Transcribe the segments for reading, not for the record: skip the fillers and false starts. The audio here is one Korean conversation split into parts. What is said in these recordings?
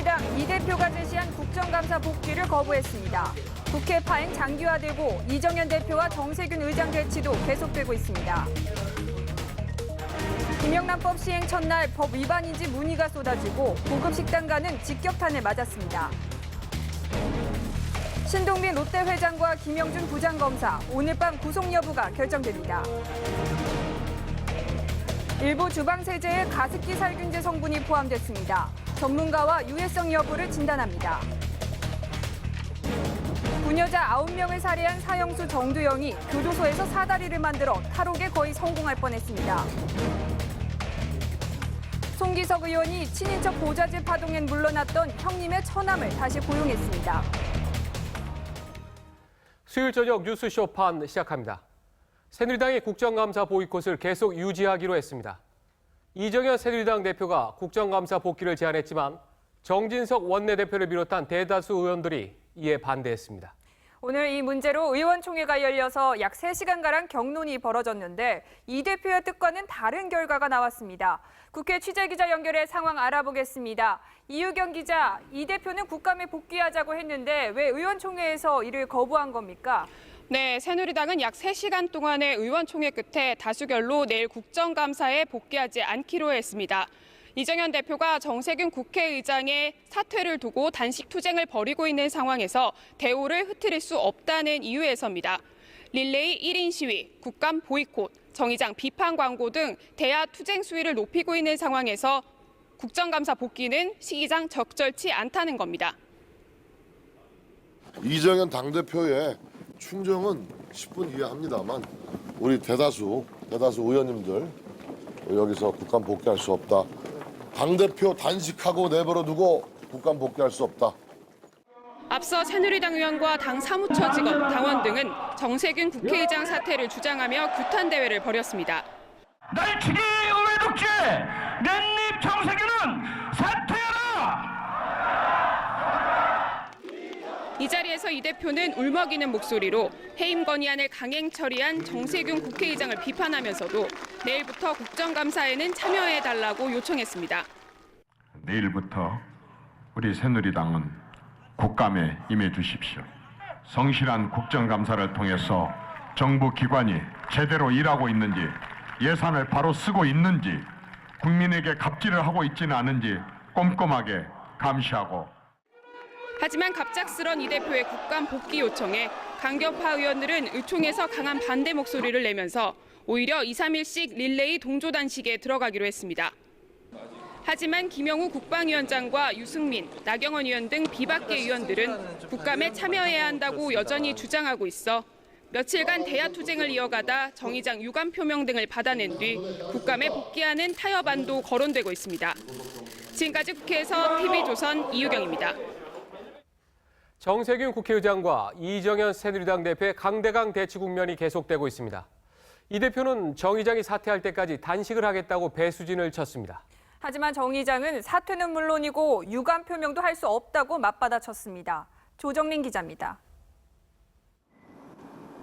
새누리당 이 대표가 제시한 국정감사 복귀를 거부했습니다. 국회 파행 장기화되고 이정현 대표와 정세균 의장 대치도 계속되고 있습니다. 김영란법 시행 첫날 법 위반인지 문의가 쏟아지고 고급 식당가는 직격탄을 맞았습니다. 신동빈 롯데 회장과 김영준 부장검사, 오늘 밤 구속 여부가 결정됩니다. 일부 주방세제에 가습기 살균제 성분이 포함됐습니다. 전문가와 유해성 여부를 진단합니다. 부녀자 9명을 살해한 사형수 정두영이 교도소에서 사다리를 만들어 탈옥에 거의 성공할 뻔했습니다. 송기석 의원이 친인척 보좌질 파동엔 물러났던 형님의 처남을 다시 고용했습니다. 수요일 저녁 뉴스 쇼판 시작합니다. 새누리당이 국정감사 보이콧을 계속 유지하기로 했습니다. 이정현 새누리당 대표가 국정감사 복귀를 제안했지만 정진석 원내대표를 비롯한 대다수 의원들이 이에 반대했습니다. 오늘 이 문제로 의원총회가 열려서 약 3시간가량 격론이 벌어졌는데 이 대표의 뜻과는 다른 결과가 나왔습니다. 국회 취재기자 연결해 상황 알아보겠습니다. 이유경 기자, 이 대표는 국감에 복귀하자고 했는데 왜 의원총회에서 이를 거부한 겁니까? 네, 새누리당은 약 3시간 동안의 의원총회 끝에 다수결로 내일 국정감사에 복귀하지 않기로 했습니다. 이정현 대표가 정세균 국회의장의 사퇴를 두고 단식 투쟁을 벌이고 있는 상황에서 대우를 흐트릴 수 없다는 이유에서입니다. 릴레이 1인 시위, 국감 보이콧, 정의장 비판 광고 등 대야 투쟁 수위를 높이고 있는 상황에서 국정감사 복귀는 시기상 적절치 않다는 겁니다. 이정현 당대표의 충정은 10분 이해합니다만 우리 대다수 의원님들 여기서 국감 복귀할 수 없다. 당대표 단식하고 내버려두고 국감 복귀할 수 없다. 앞서 새누리당 의원과 당 사무처 직원, 당원 등은 정세균 국회의장 사퇴를 주장하며 규탄 대회를 벌였습니다. 날치기 의회 독재, 맨입 정세균은 사퇴하라! 이 자리에서 이 대표는 울먹이는 목소리로 해임 건의안을 강행 처리한 정세균 국회의장을 비판하면서도 내일부터 국정감사에는 참여해달라고 요청했습니다. 내일부터 우리 새누리당은 국감에 임해 주십시오. 성실한 국정감사를 통해서 정부 기관이 제대로 일하고 있는지, 예산을 바로 쓰고 있는지, 국민에게 갑질을 하고 있지는 않은지 꼼꼼하게 감시하고. 하지만 갑작스런 이 대표의 국감 복귀 요청에 강경파 의원들은 의총에서 강한 반대 목소리를 내면서 오히려 2, 3일씩 릴레이 동조 단식에 들어가기로 했습니다. 하지만 김영우 국방위원장과 유승민, 나경원 의원 등 비박계 의원들은 국감에 참여해야 한다고 여전히 주장하고 있어 며칠간 대야 투쟁을 이어가다 정의장 유감 표명 등을 받아낸 뒤 국감에 복귀하는 타협안도 거론되고 있습니다. 지금까지 국회에서 TV조선 이유경입니다. 정세균 국회의장과 이정현 새누리당 대표의 강대강 대치 국면이 계속되고 있습니다. 이 대표는 정 의장이 사퇴할 때까지 단식을 하겠다고 배수진을 쳤습니다. 하지만 정 의장은 사퇴는 물론이고 유감 표명도 할 수 없다고 맞받아쳤습니다. 조정린 기자입니다.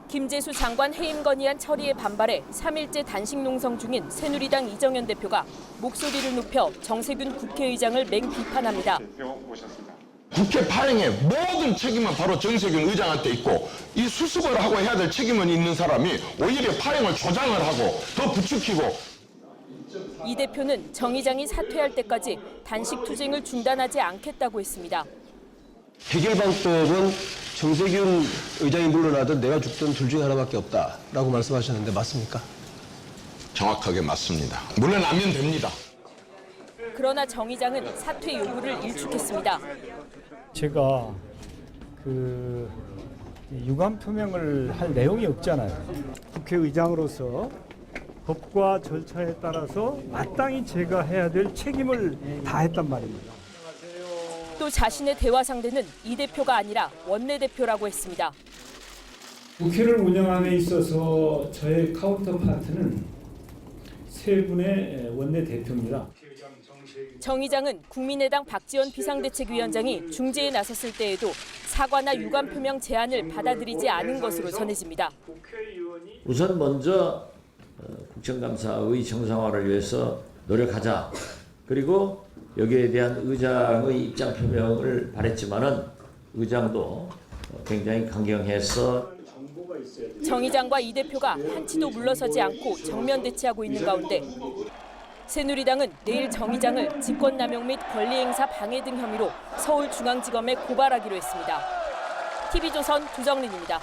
김재수 장관 해임 건의안 처리에 반발해 3일째 단식 농성 중인 새누리당 이정현 대표가 목소리를 높여 정세균 국회의장을 맹비판합니다. 국회 파행의 모든 책임은 바로 정세균 의장한테 있고 이 수습을 하고 해야 될 책임은 있는 사람이 오히려 파행을 조장을 하고 더 부추기고. 이 대표는 정 의장이 사퇴할 때까지 단식 투쟁을 중단하지 않겠다고 했습니다. 해결 방법은 정세균 의장이 물러나든 내가 죽든 둘 중에 하나밖에 없다라고 말씀하셨는데 맞습니까? 정확하게 맞습니다. 물러나면 됩니다. 그러나 정 의장은 사퇴 요구를 일축했습니다. 제가 유감 표명을 할 내용이 없잖아요. 국회의장으로서 법과 절차에 따라서 마땅히 제가 해야 될 책임을 다했단 말입니다. 또 자신의 대화 상대는 이 대표가 아니라 원내대표라고 했습니다. 국회를 운영함에 있어서 저의 카운터파트는 세 분의 원내대표입니다. 정 의장은 국민의당 박지원 비상대책위원장이 중재에 나섰을 때에도 사과나 유감 표명 제안을 받아들이지 않은 것으로 전해집니다. 우선 먼저 국정감사의 정상화를 위해서 노력하자. 그리고 여기에 대한 의장의 입장 표명을 바랬지만은 의장도 굉장히 강경해서 정 의장과 이 대표가 한치도 물러서지 않고 정면 대치하고 있는 가운데 새누리당은 내일 정 의장을 직권남용 및 권리행사 방해 등 혐의로 서울중앙지검에 고발하기로 했습니다. TV조선 조정린입니다.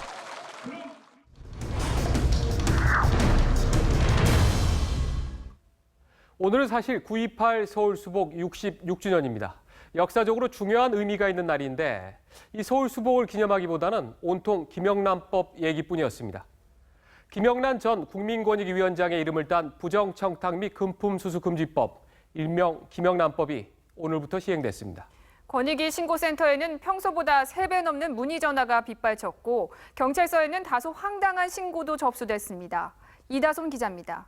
오늘은 사실 9.28 서울 수복 66주년입니다. 역사적으로 중요한 의미가 있는 날인데 이 서울 수복을 기념하기보다는 온통 김영란법 얘기뿐이었습니다. 김영란 전 국민권익위원장의 이름을 딴 부정청탁 및 금품수수금지법, 일명 김영란법이 오늘부터 시행됐습니다. 권익위 신고센터에는 평소보다 3배 넘는 문의 전화가 빗발쳤고 경찰서에는 다소 황당한 신고도 접수됐습니다. 이다솜 기자입니다.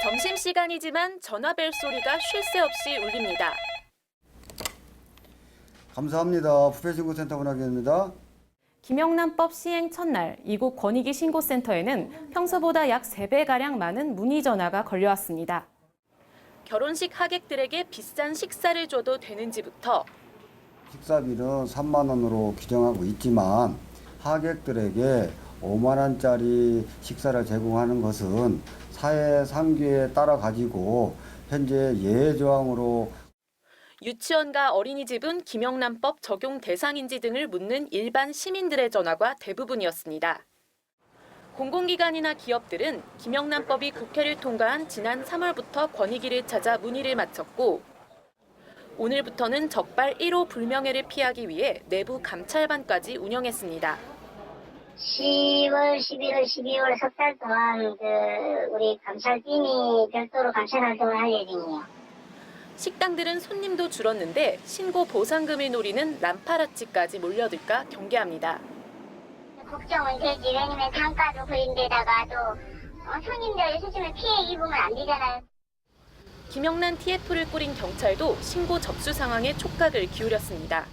점심시간이지만 전화벨 소리가 쉴 새 없이 울립니다. 감사합니다. 부패신고센터 문학입니다. 김영란법 시행 첫날 이곳 권익위 신고센터에는 평소보다 약 3배가량 많은 문의 전화가 걸려왔습니다. 결혼식 하객들에게 비싼 식사를 줘도 되는지부터 식사비는 3만 원으로 규정하고 있지만 하객들에게 5만 원짜리 식사를 제공하는 것은 사회 상규에 따라 가지고 현재 예외 조항으로 유치원과 어린이집은 김영란법 적용 대상인지 등을 묻는 일반 시민들의 전화가 대부분이었습니다. 공공기관이나 기업들은 김영란법이 국회를 통과한 지난 3월부터 권익위를 찾아 문의를 마쳤고 오늘부터는 적발 1호 불명예를 피하기 위해 내부 감찰반까지 운영했습니다. 10월, 11월, 12월 석 달 동안 우리 감찰팀이 별도로 감찰 활동을 할 예정이에요. 식당들은 손님도 줄었는데 신고 보상금을 노리는 람파라치까지 몰려들까 경계합니다. 걱정은 되지. 왜냐면 단가도 그린 데다가 또 손님들 수준을 피해 입으면 안 되잖아요. 김영란 TF를 꾸린 경찰도 신고 접수 상황에 촉각을 기울였습니다.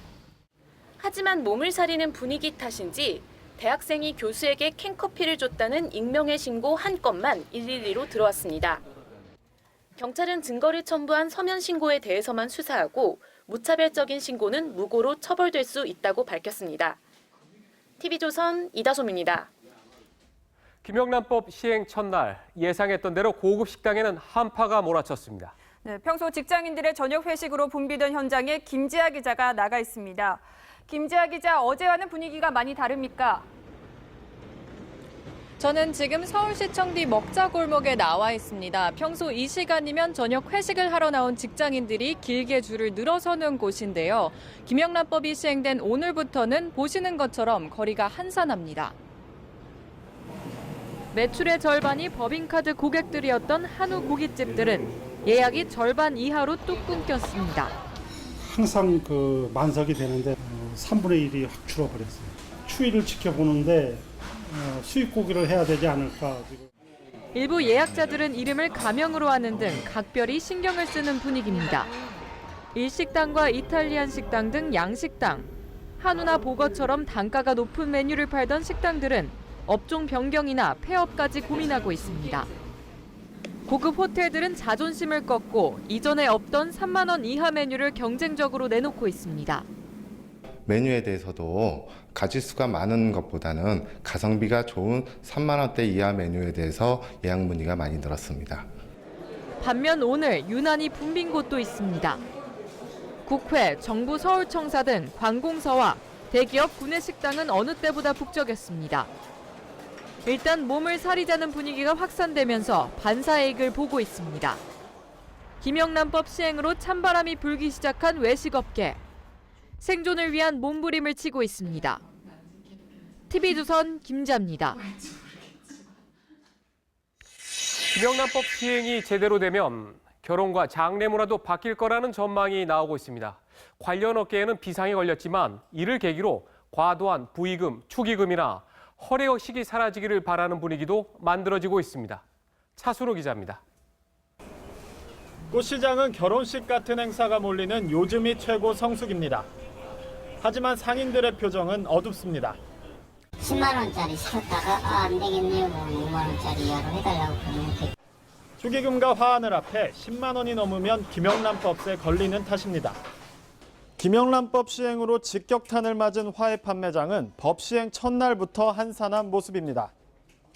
하지만 몸을 사리는 분위기 탓인지 대학생이 교수에게 캔커피를 줬다는 익명의 신고 한 건만 112로 들어왔습니다. 경찰은 증거를 첨부한 서면 신고에 대해서만 수사하고 무차별적인 신고는 무고로 처벌될 수 있다고 밝혔습니다. TV조선 이다솜입니다. 김영란법 시행 첫날 예상했던 대로 고급 식당에는 한파가 몰아쳤습니다. 네, 평소 직장인들의 저녁 회식으로 붐비던 현장에 김지아 기자가 나가 있습니다. 김지아 기자, 어제와는 분위기가 많이 다릅니까? 저는 지금 서울시청 뒤 먹자골목에 나와 있습니다. 평소 이 시간이면 저녁 회식을 하러 나온 직장인들이 길게 줄을 늘어서는 곳인데요. 김영란법이 시행된 오늘부터는 보시는 것처럼 거리가 한산합니다. 매출의 절반이 법인카드 고객들이었던 한우 고깃집들은 예약이 절반 이하로 뚝 끊겼습니다. 항상 만석이 되는데 3분의 1이 확 줄어버렸어요. 추위를 지켜보는데 수입 고기를 해야 되지 않을까. 일부 예약자들은 이름을 가명으로 하는 등 각별히 신경을 쓰는 분위기입니다. 일식당과 이탈리안 식당 등 양식당, 한우나 보거처럼 단가가 높은 메뉴를 팔던 식당들은 업종 변경이나 폐업까지 고민하고 있습니다. 고급 호텔들은 자존심을 꺾고 이전에 없던 3만 원 이하 메뉴를 경쟁적으로 내놓고 있습니다. 메뉴에 대해서도 가짓수가 많은 것보다는 가성비가 좋은 3만 원대 이하 메뉴에 대해서 예약 문의가 많이 늘었습니다. 반면 오늘 유난히 붐빈 곳도 있습니다. 국회, 정부 서울청사 등 관공서와 대기업 구내식당은 어느 때보다 북적였습니다. 일단 몸을 사리자는 분위기가 확산되면서 반사이익을 보고 있습니다. 김영란법 시행으로 찬바람이 불기 시작한 외식업계. 생존을 위한 몸부림을 치고 있습니다. TV조선 김자입니다. 김영란법 시행이 제대로 되면 결혼과 장례문화도 바뀔 거라는 전망이 나오고 있습니다. 관련 업계에는 비상이 걸렸지만 이를 계기로 과도한 부의금, 축의금이나 허례의식이 사라지기를 바라는 분위기도 만들어지고 있습니다. 차수로 기자입니다. 꽃시장은 결혼식 같은 행사가 몰리는 요즘이 최고 성수기입니다. 하지만 상인들의 표정은 어둡습니다. 10만 원짜리 시켰다가 안 되겠네요. 5만 원짜리 이하로 해달라고 그러면 축의금과 화환을 합해 10만 원이 넘으면 김영란법에 걸리는 탓입니다. 김영란법 시행으로 직격탄을 맞은 화해 판매장은 법 시행 첫날부터 한산한 모습입니다.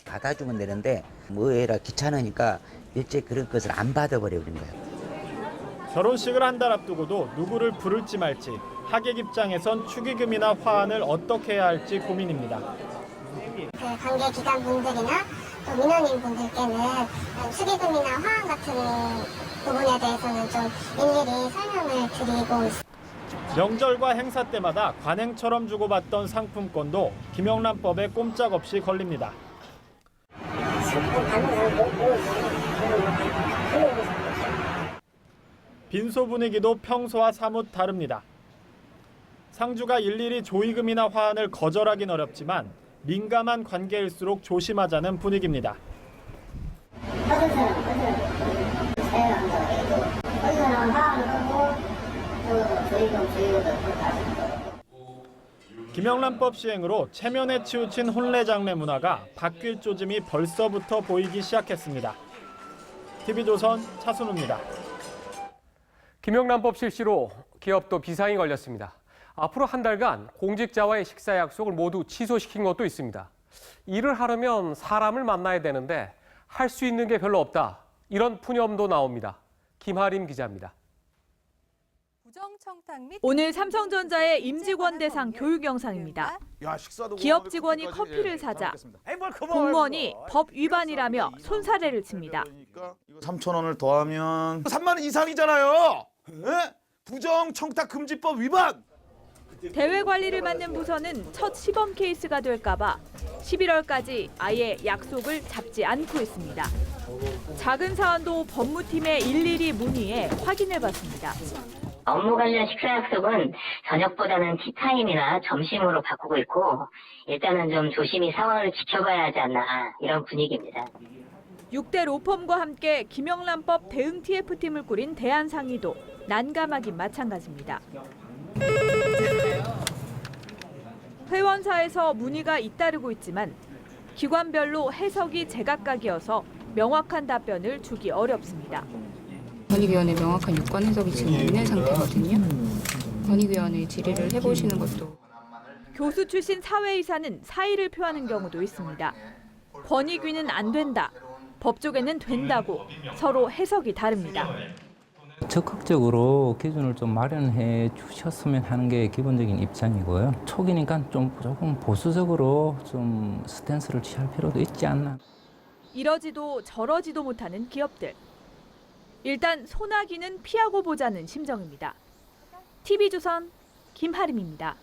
받아주면 되는데 뭐해라 귀찮으니까 일찍 그런 것을 안 받아버려버린 거예요. 결혼식을 한 달 앞두고도 누구를 부를지 말지 하객 입장에선 축의금이나 화환을 어떻게 해야 할지 고민입니다. 관계 기관 분들이나 또 민원인 분들께는 축의금이나 화환 같은 부분에 대해서는 좀 일일이 설명을 드리고 있습니다. 명절과 행사 때마다 관행처럼 주고받던 상품권도 김영란법에 꼼짝없이 걸립니다. 빈소 분위기도 평소와 사뭇 다릅니다. 상주가 일일이 조의금이나 화환을 거절하긴 어렵지만 민감한 관계일수록 조심하자는 분위기입니다. 김영란법 시행으로 체면에 치우친 혼례 장례 문화가 바뀔 조짐이 벌써부터 보이기 시작했습니다. TV조선 차순우입니다. 김영란법 실시로 기업도 비상이 걸렸습니다. 앞으로 한 달간 공직자와의 식사 약속을 모두 취소시킨 것도 있습니다. 일을 하려면 사람을 만나야 되는데 할 수 있는 게 별로 없다. 이런 푸념도 나옵니다. 김하림 기자입니다. 오늘 삼성전자의 임직원 대상 교육 영상입니다. 기업 직원이 커피를 사자 공무원이 법 위반이라며 손사래를 칩니다. 3,000원을 더하면 3만 원 이상이잖아요. 부정청탁금지법 위반. 대외 관리를 맡는 부서는 첫 시범 케이스가 될까 봐 11월까지 아예 약속을 잡지 않고 있습니다. 작은 사안도 법무팀에 일일이 문의해 확인해 봤습니다. 업무 관련 식사 약속은 저녁보다는 티타임이나 점심으로 바꾸고 있고 일단은 좀 조심히 상황을 지켜봐야 하지 않나 이런 분위기입니다. 6대 로펌과 함께 김영란법 대응 TF팀을 꾸린 대한상의도 난감하긴 마찬가지입니다. 회원사에서 문의가 잇따르고 있지만 기관별로 해석이 제각각이어서 명확한 답변을 주기 어렵습니다. 권익위원회 명확한 유권 해석이 지금 없는 상태거든요. 권익위원회 질의를 해보시는 것도. 교수 출신 사회이사는 사의를 표하는 경우도 있습니다. 권익위는 안 된다, 법조계는 된다고 서로 해석이 다릅니다. 적극적으로 기준을 좀 마련해 주셨으면 하는 게 기본적인 입장이고요. 초기니까 조금 보수적으로 좀 스탠스를 취할 필요도 있지 않나. 이러지도 저러지도 못하는 기업들. 일단 소나기는 피하고 보자는 심정입니다. TV조선 김하림입니다.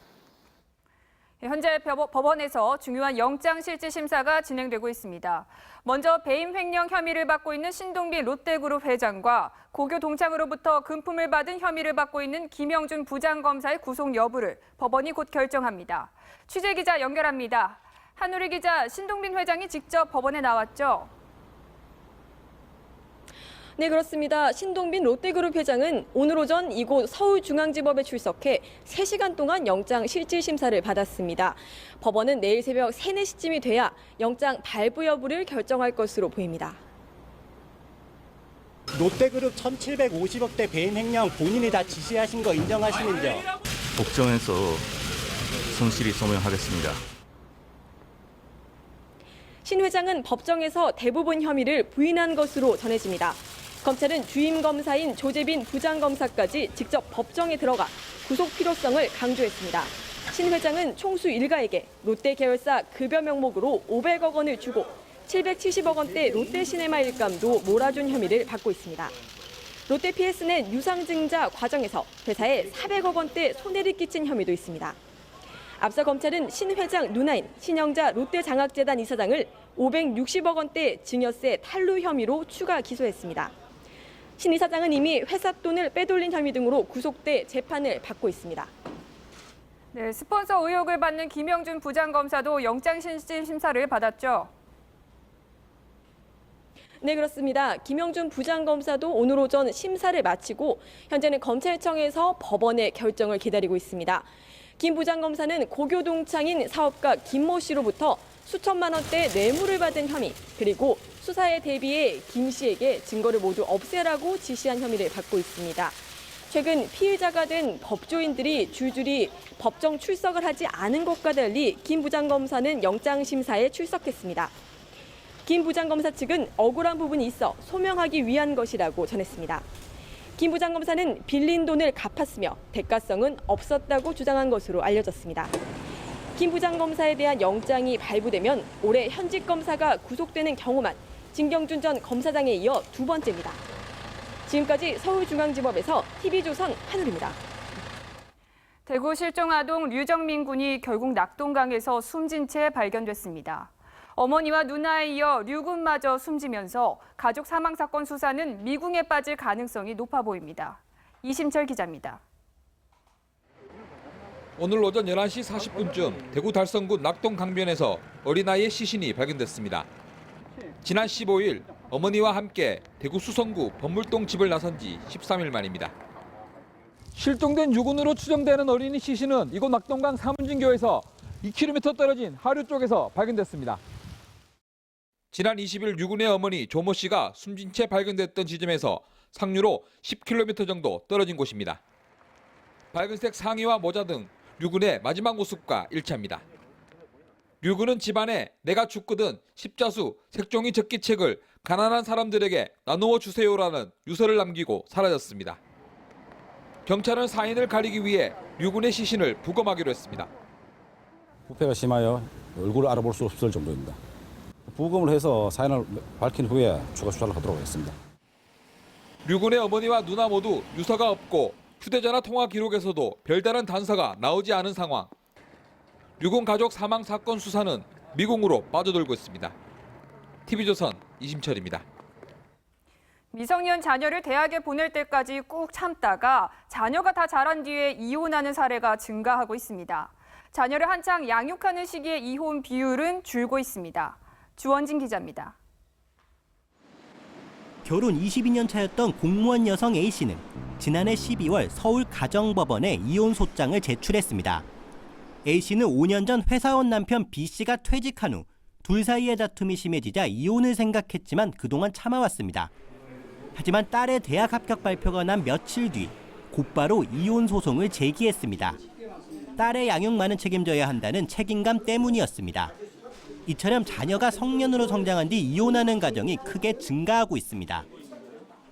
현재 법원에서 중요한 영장실질심사가 진행되고 있습니다. 먼저 배임 횡령 혐의를 받고 있는 신동빈 롯데그룹 회장과 고교 동창으로부터 금품을 받은 혐의를 받고 있는 김영준 부장검사의 구속 여부를 법원이 곧 결정합니다. 취재기자 연결합니다. 한우리 기자, 신동빈 회장이 직접 법원에 나왔죠? 네, 그렇습니다. 신동빈 롯데그룹 회장은 오늘 오전 이곳 서울중앙지법에 출석해 3시간 동안 영장 실질심사를 받았습니다. 법원은 내일 새벽 3, 4시쯤이 돼야 영장 발부 여부를 결정할 것으로 보입니다. 롯데그룹 1,750억대 배임 횡령 본인이 다 지시하신 거 인정하시는지요? 법정에서 성실히 소명하겠습니다. 신 회장은 법정에서 대부분 혐의를 부인한 것으로 전해집니다. 검찰은 주임 검사인 조재빈 부장검사까지 직접 법정에 들어가 구속 필요성을 강조했습니다. 신 회장은 총수 일가에게 롯데 계열사 급여 명목으로 500억 원을 주고 770억 원대 롯데시네마 일감도 몰아준 혐의를 받고 있습니다. 롯데 PS는 유상증자 과정에서 회사에 400억 원대 손해를 끼친 혐의도 있습니다. 앞서 검찰은 신 회장 누나인 신영자 롯데장학재단 이사장을 560억 원대 증여세 탈루 혐의로 추가 기소했습니다. 신 이사장은 이미 회사 돈을 빼돌린 혐의 등으로 구속돼 재판을 받고 있습니다. 네, 스폰서 의혹을 받는 김영준 부장검사도 영장실질심사를 받았죠? 네, 그렇습니다. 김영준 부장검사도 오늘 오전 심사를 마치고 현재는 검찰청에서 법원의 결정을 기다리고 있습니다. 김 부장검사는 고교 동창인 사업가 김모 씨로부터 수천만 원대 뇌물을 받은 혐의, 그리고 수사에 대비해 김 씨에게 증거를 모두 없애라고 지시한 혐의를 받고 있습니다. 최근 피의자가 된 법조인들이 줄줄이 법정 출석을 하지 않은 것과 달리 김 부장검사는 영장심사에 출석했습니다. 김 부장검사 측은 억울한 부분이 있어 소명하기 위한 것이라고 전했습니다. 김 부장검사는 빌린 돈을 갚았으며 대가성은 없었다고 주장한 것으로 알려졌습니다. 김 부장검사에 대한 영장이 발부되면 올해 현직 검사가 구속되는 경우만 진경준 전 검사장에 이어 두 번째입니다. 지금까지 서울중앙지법에서 TV조선 한울입니다. 대구 실종 아동 류정민 군이 결국 낙동강에서 숨진 채 발견됐습니다. 어머니와 누나에 이어 류군마저 숨지면서 가족 사망 사건 수사는 미궁에 빠질 가능성이 높아 보입니다. 이심철 기자입니다. 오늘 오전 11시 40분쯤 대구 달성구 낙동 강변에서 어린아이의 시신이 발견됐습니다. 지난 15일 어머니와 함께 대구 수성구 범물동 집을 나선 지 13일 만입니다. 실종된 유군으로 추정되는 어린이 시신은 이곳 낙동강 사문진교에서 2km 떨어진 하류 쪽에서 발견됐습니다. 지난 20일 유군의 어머니 조모 씨가 숨진 채 발견됐던 지점에서 상류로 10km 정도 떨어진 곳입니다. 밝은색 상의와 모자 등 류군의 마지막 모습과 일치합니다. 류군은 집안에 내가 죽거든 십자수 색종이 적기책을 가난한 사람들에게 나누어 주세요라는 유서를 남기고 사라졌습니다. 경찰은 사인을 가리기 위해 류군의 시신을 부검하기로 했습니다. 부패가 심하여 얼굴을 알아볼 수 없을 정도입니다. 부검을 해서 사인을 밝힌 후에 추가 수사를 하도록 하겠습니다. 류군의 어머니와 누나 모두 유서가 없고 휴대전화 통화 기록에서도 별다른 단서가 나오지 않은 상황. 류군 가족 사망 사건 수사는 미궁으로 빠져들고 있습니다. TV조선 이심철입니다. 미성년 자녀를 대학에 보낼 때까지 꾹 참다가 자녀가 다 자란 뒤에 이혼하는 사례가 증가하고 있습니다. 자녀를 한창 양육하는 시기에 이혼 비율은 줄고 있습니다. 주원진 기자입니다. 결혼 22년 차였던 공무원 여성 A씨는 지난해 12월 서울 가정법원에 이혼 소장을 제출했습니다. A씨는 5년 전 회사원 남편 B씨가 퇴직한 후 둘 사이의 다툼이 심해지자 이혼을 생각했지만 그동안 참아왔습니다. 하지만 딸의 대학 합격 발표가 난 며칠 뒤 곧바로 이혼 소송을 제기했습니다. 딸의 양육만은 책임져야 한다는 책임감 때문이었습니다. 이처럼 자녀가 성년으로 성장한 뒤 이혼하는 가정이 크게 증가하고 있습니다.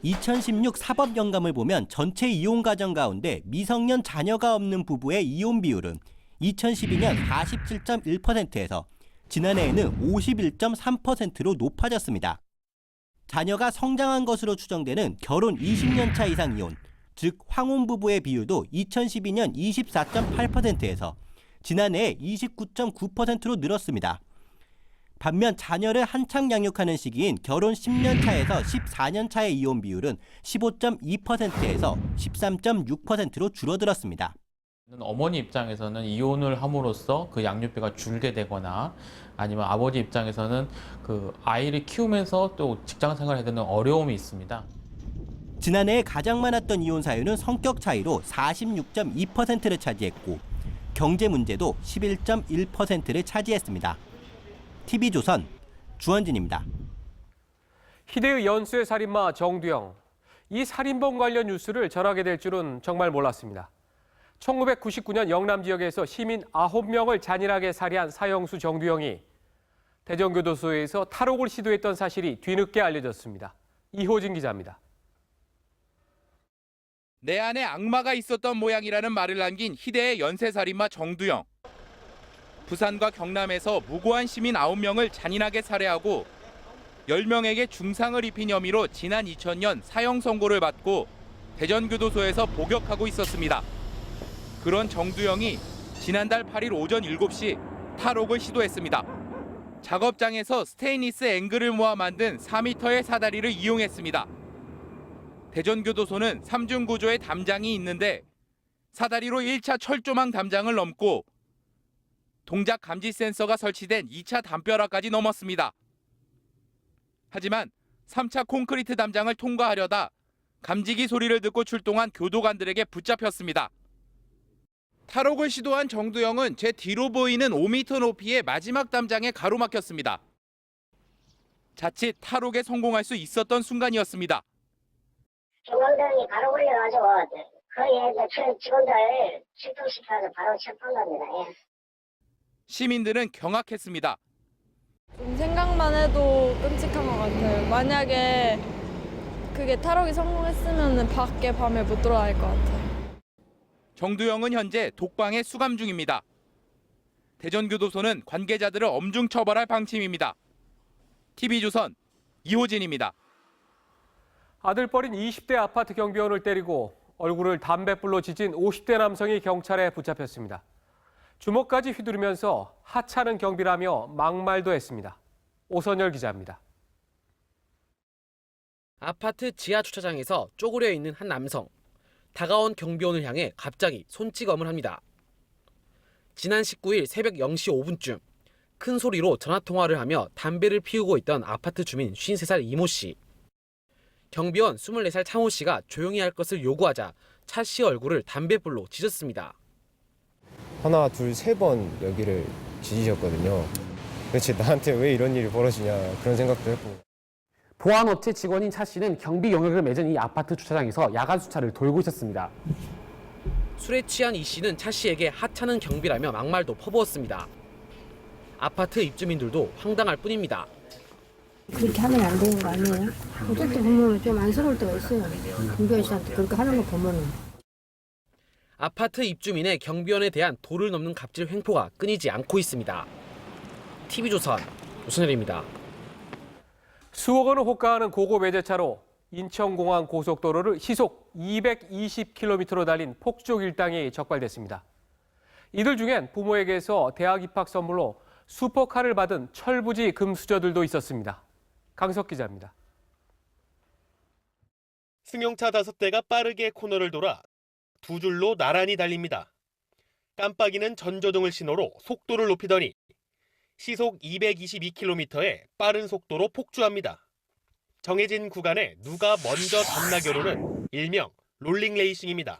2016 사법연감을 보면 전체 이혼 가정 가운데 미성년 자녀가 없는 부부의 이혼 비율은 2012년 47.1%에서 지난해에는 51.3%로 높아졌습니다. 자녀가 성장한 것으로 추정되는 결혼 20년 차 이상 이혼, 즉 황혼 부부의 비율도 2012년 24.8%에서 지난해 29.9%로 늘었습니다. 반면 자녀를 한창 양육하는 시기인 결혼 10년 차에서 14년 차의 이혼 비율은 15.2%에서 13.6%로 줄어들었습니다. 어머니 입장에서는 이혼을 함으로써 그 양육비가 줄게 되거나 아니면 아버지 입장에서는 그 아이를 키우면서 또 직장 생활을 해야 되는 어려움이 있습니다. 지난해 가장 많았던 이혼 사유는 성격 차이로 46.2%를 차지했고 경제 문제도 11.1%를 차지했습니다. TV조선 주원진입니다. 희대의 연쇄 살인마 정두영. 이 살인범 관련 뉴스를 전하게 될 줄은 정말 몰랐습니다. 1999년 영남 지역에서 시민 9명을 잔인하게 살해한 사형수 정두영이 대전교도소에서 탈옥을 시도했던 사실이 뒤늦게 알려졌습니다. 이호진 기자입니다. 내 안에 악마가 있었던 모양이라는 말을 남긴 희대의 연쇄살인마 정두영. 부산과 경남에서 무고한 시민 9명을 잔인하게 살해하고 10명에게 중상을 입힌 혐의로 지난 2000년 사형 선고를 받고 대전교도소에서 복역하고 있었습니다. 그런 정두영이 지난달 8일 오전 7시 탈옥을 시도했습니다. 작업장에서 스테인리스 앵글을 모아 만든 4m의 사다리를 이용했습니다. 대전교도소는 3중 구조의 담장이 있는데 사다리로 1차 철조망 담장을 넘고 동작 감지 센서가 설치된 2차 담벼락까지 넘었습니다. 하지만 3차 콘크리트 담장을 통과하려다 감지기 소리를 듣고 출동한 교도관들에게 붙잡혔습니다. 탈옥을 시도한 정두영은 제 뒤로 보이는 5m 높이의 마지막 담장에 가로막혔습니다. 자칫 탈옥에 성공할 수 있었던 순간이었습니다. 경감들이 바로 올려가지고 거기에 직원들 출동시켜서 바로 체포한 겁니다. 예. 시민들은 경악했습니다. 좀 생각만 해도 끔찍한 것 같아요. 만약에 그게 탈옥이 성공했으면 밖에 밤에 못 돌아갈 것 같아요. 정두영은 현재 독방에 수감 중입니다. 대전교도소는 관계자들을 엄중 처벌할 방침입니다. TV조선 이호진입니다. 아들뻘인 20대 아파트 경비원을 때리고 얼굴을 담뱃불로 지진 50대 남성이 경찰에 붙잡혔습니다. 주먹까지 휘두르면서 하찮은 경비라며 막말도 했습니다. 오선열 기자입니다. 아파트 지하 주차장에서 쪼그려 있는 한 남성. 다가온 경비원을 향해 갑자기 손찌검을 합니다. 지난 19일 새벽 0시 5분쯤 큰 소리로 전화통화를 하며 담배를 피우고 있던 아파트 주민 53살 이모 씨. 경비원 24살 차모 씨가 조용히 할 것을 요구하자 차 씨 얼굴을 담뱃불로 지졌습니다. 하나, 둘, 세 번 여기를 지지셨거든요. 도대체 나한테 왜 이런 일이 벌어지냐 그런 생각도 했고. 보안업체 직원인 차 씨는 경비 영역을 맺은 이 아파트 주차장에서 야간 수차를 돌고 있었습니다. 술에 취한 이 씨는 차 씨에게 하찮은 경비라며 막말도 퍼부었습니다. 아파트 입주민들도 황당할 뿐입니다. 그렇게 하면 안 되는 거 아니에요? 어쩔 때 보면 좀 안쓰러울 때가 있어요. 경비원 씨한테 그렇게 하는 거 보면은. 아파트 입주민의 경비원에 대한 도를 넘는 갑질 횡포가 끊이지 않고 있습니다. TV조선 오선열입니다. 수억 원을 호가하는 고급 외제차로 인천공항 고속도로를 시속 220km로 달린 폭죽 일당이 적발됐습니다. 이들 중엔 부모에게서 대학 입학 선물로 슈퍼카를 받은 철부지 금수저들도 있었습니다. 강석 기자입니다. 승용차 5대가 빠르게 코너를 돌아 두 줄로 나란히 달립니다. 깜빡이는 전조등을 신호로 속도를 높이더니 시속 222km의 빠른 속도로 폭주합니다. 정해진 구간에 누가 먼저 덤나겨루는 일명 롤링 레이싱입니다.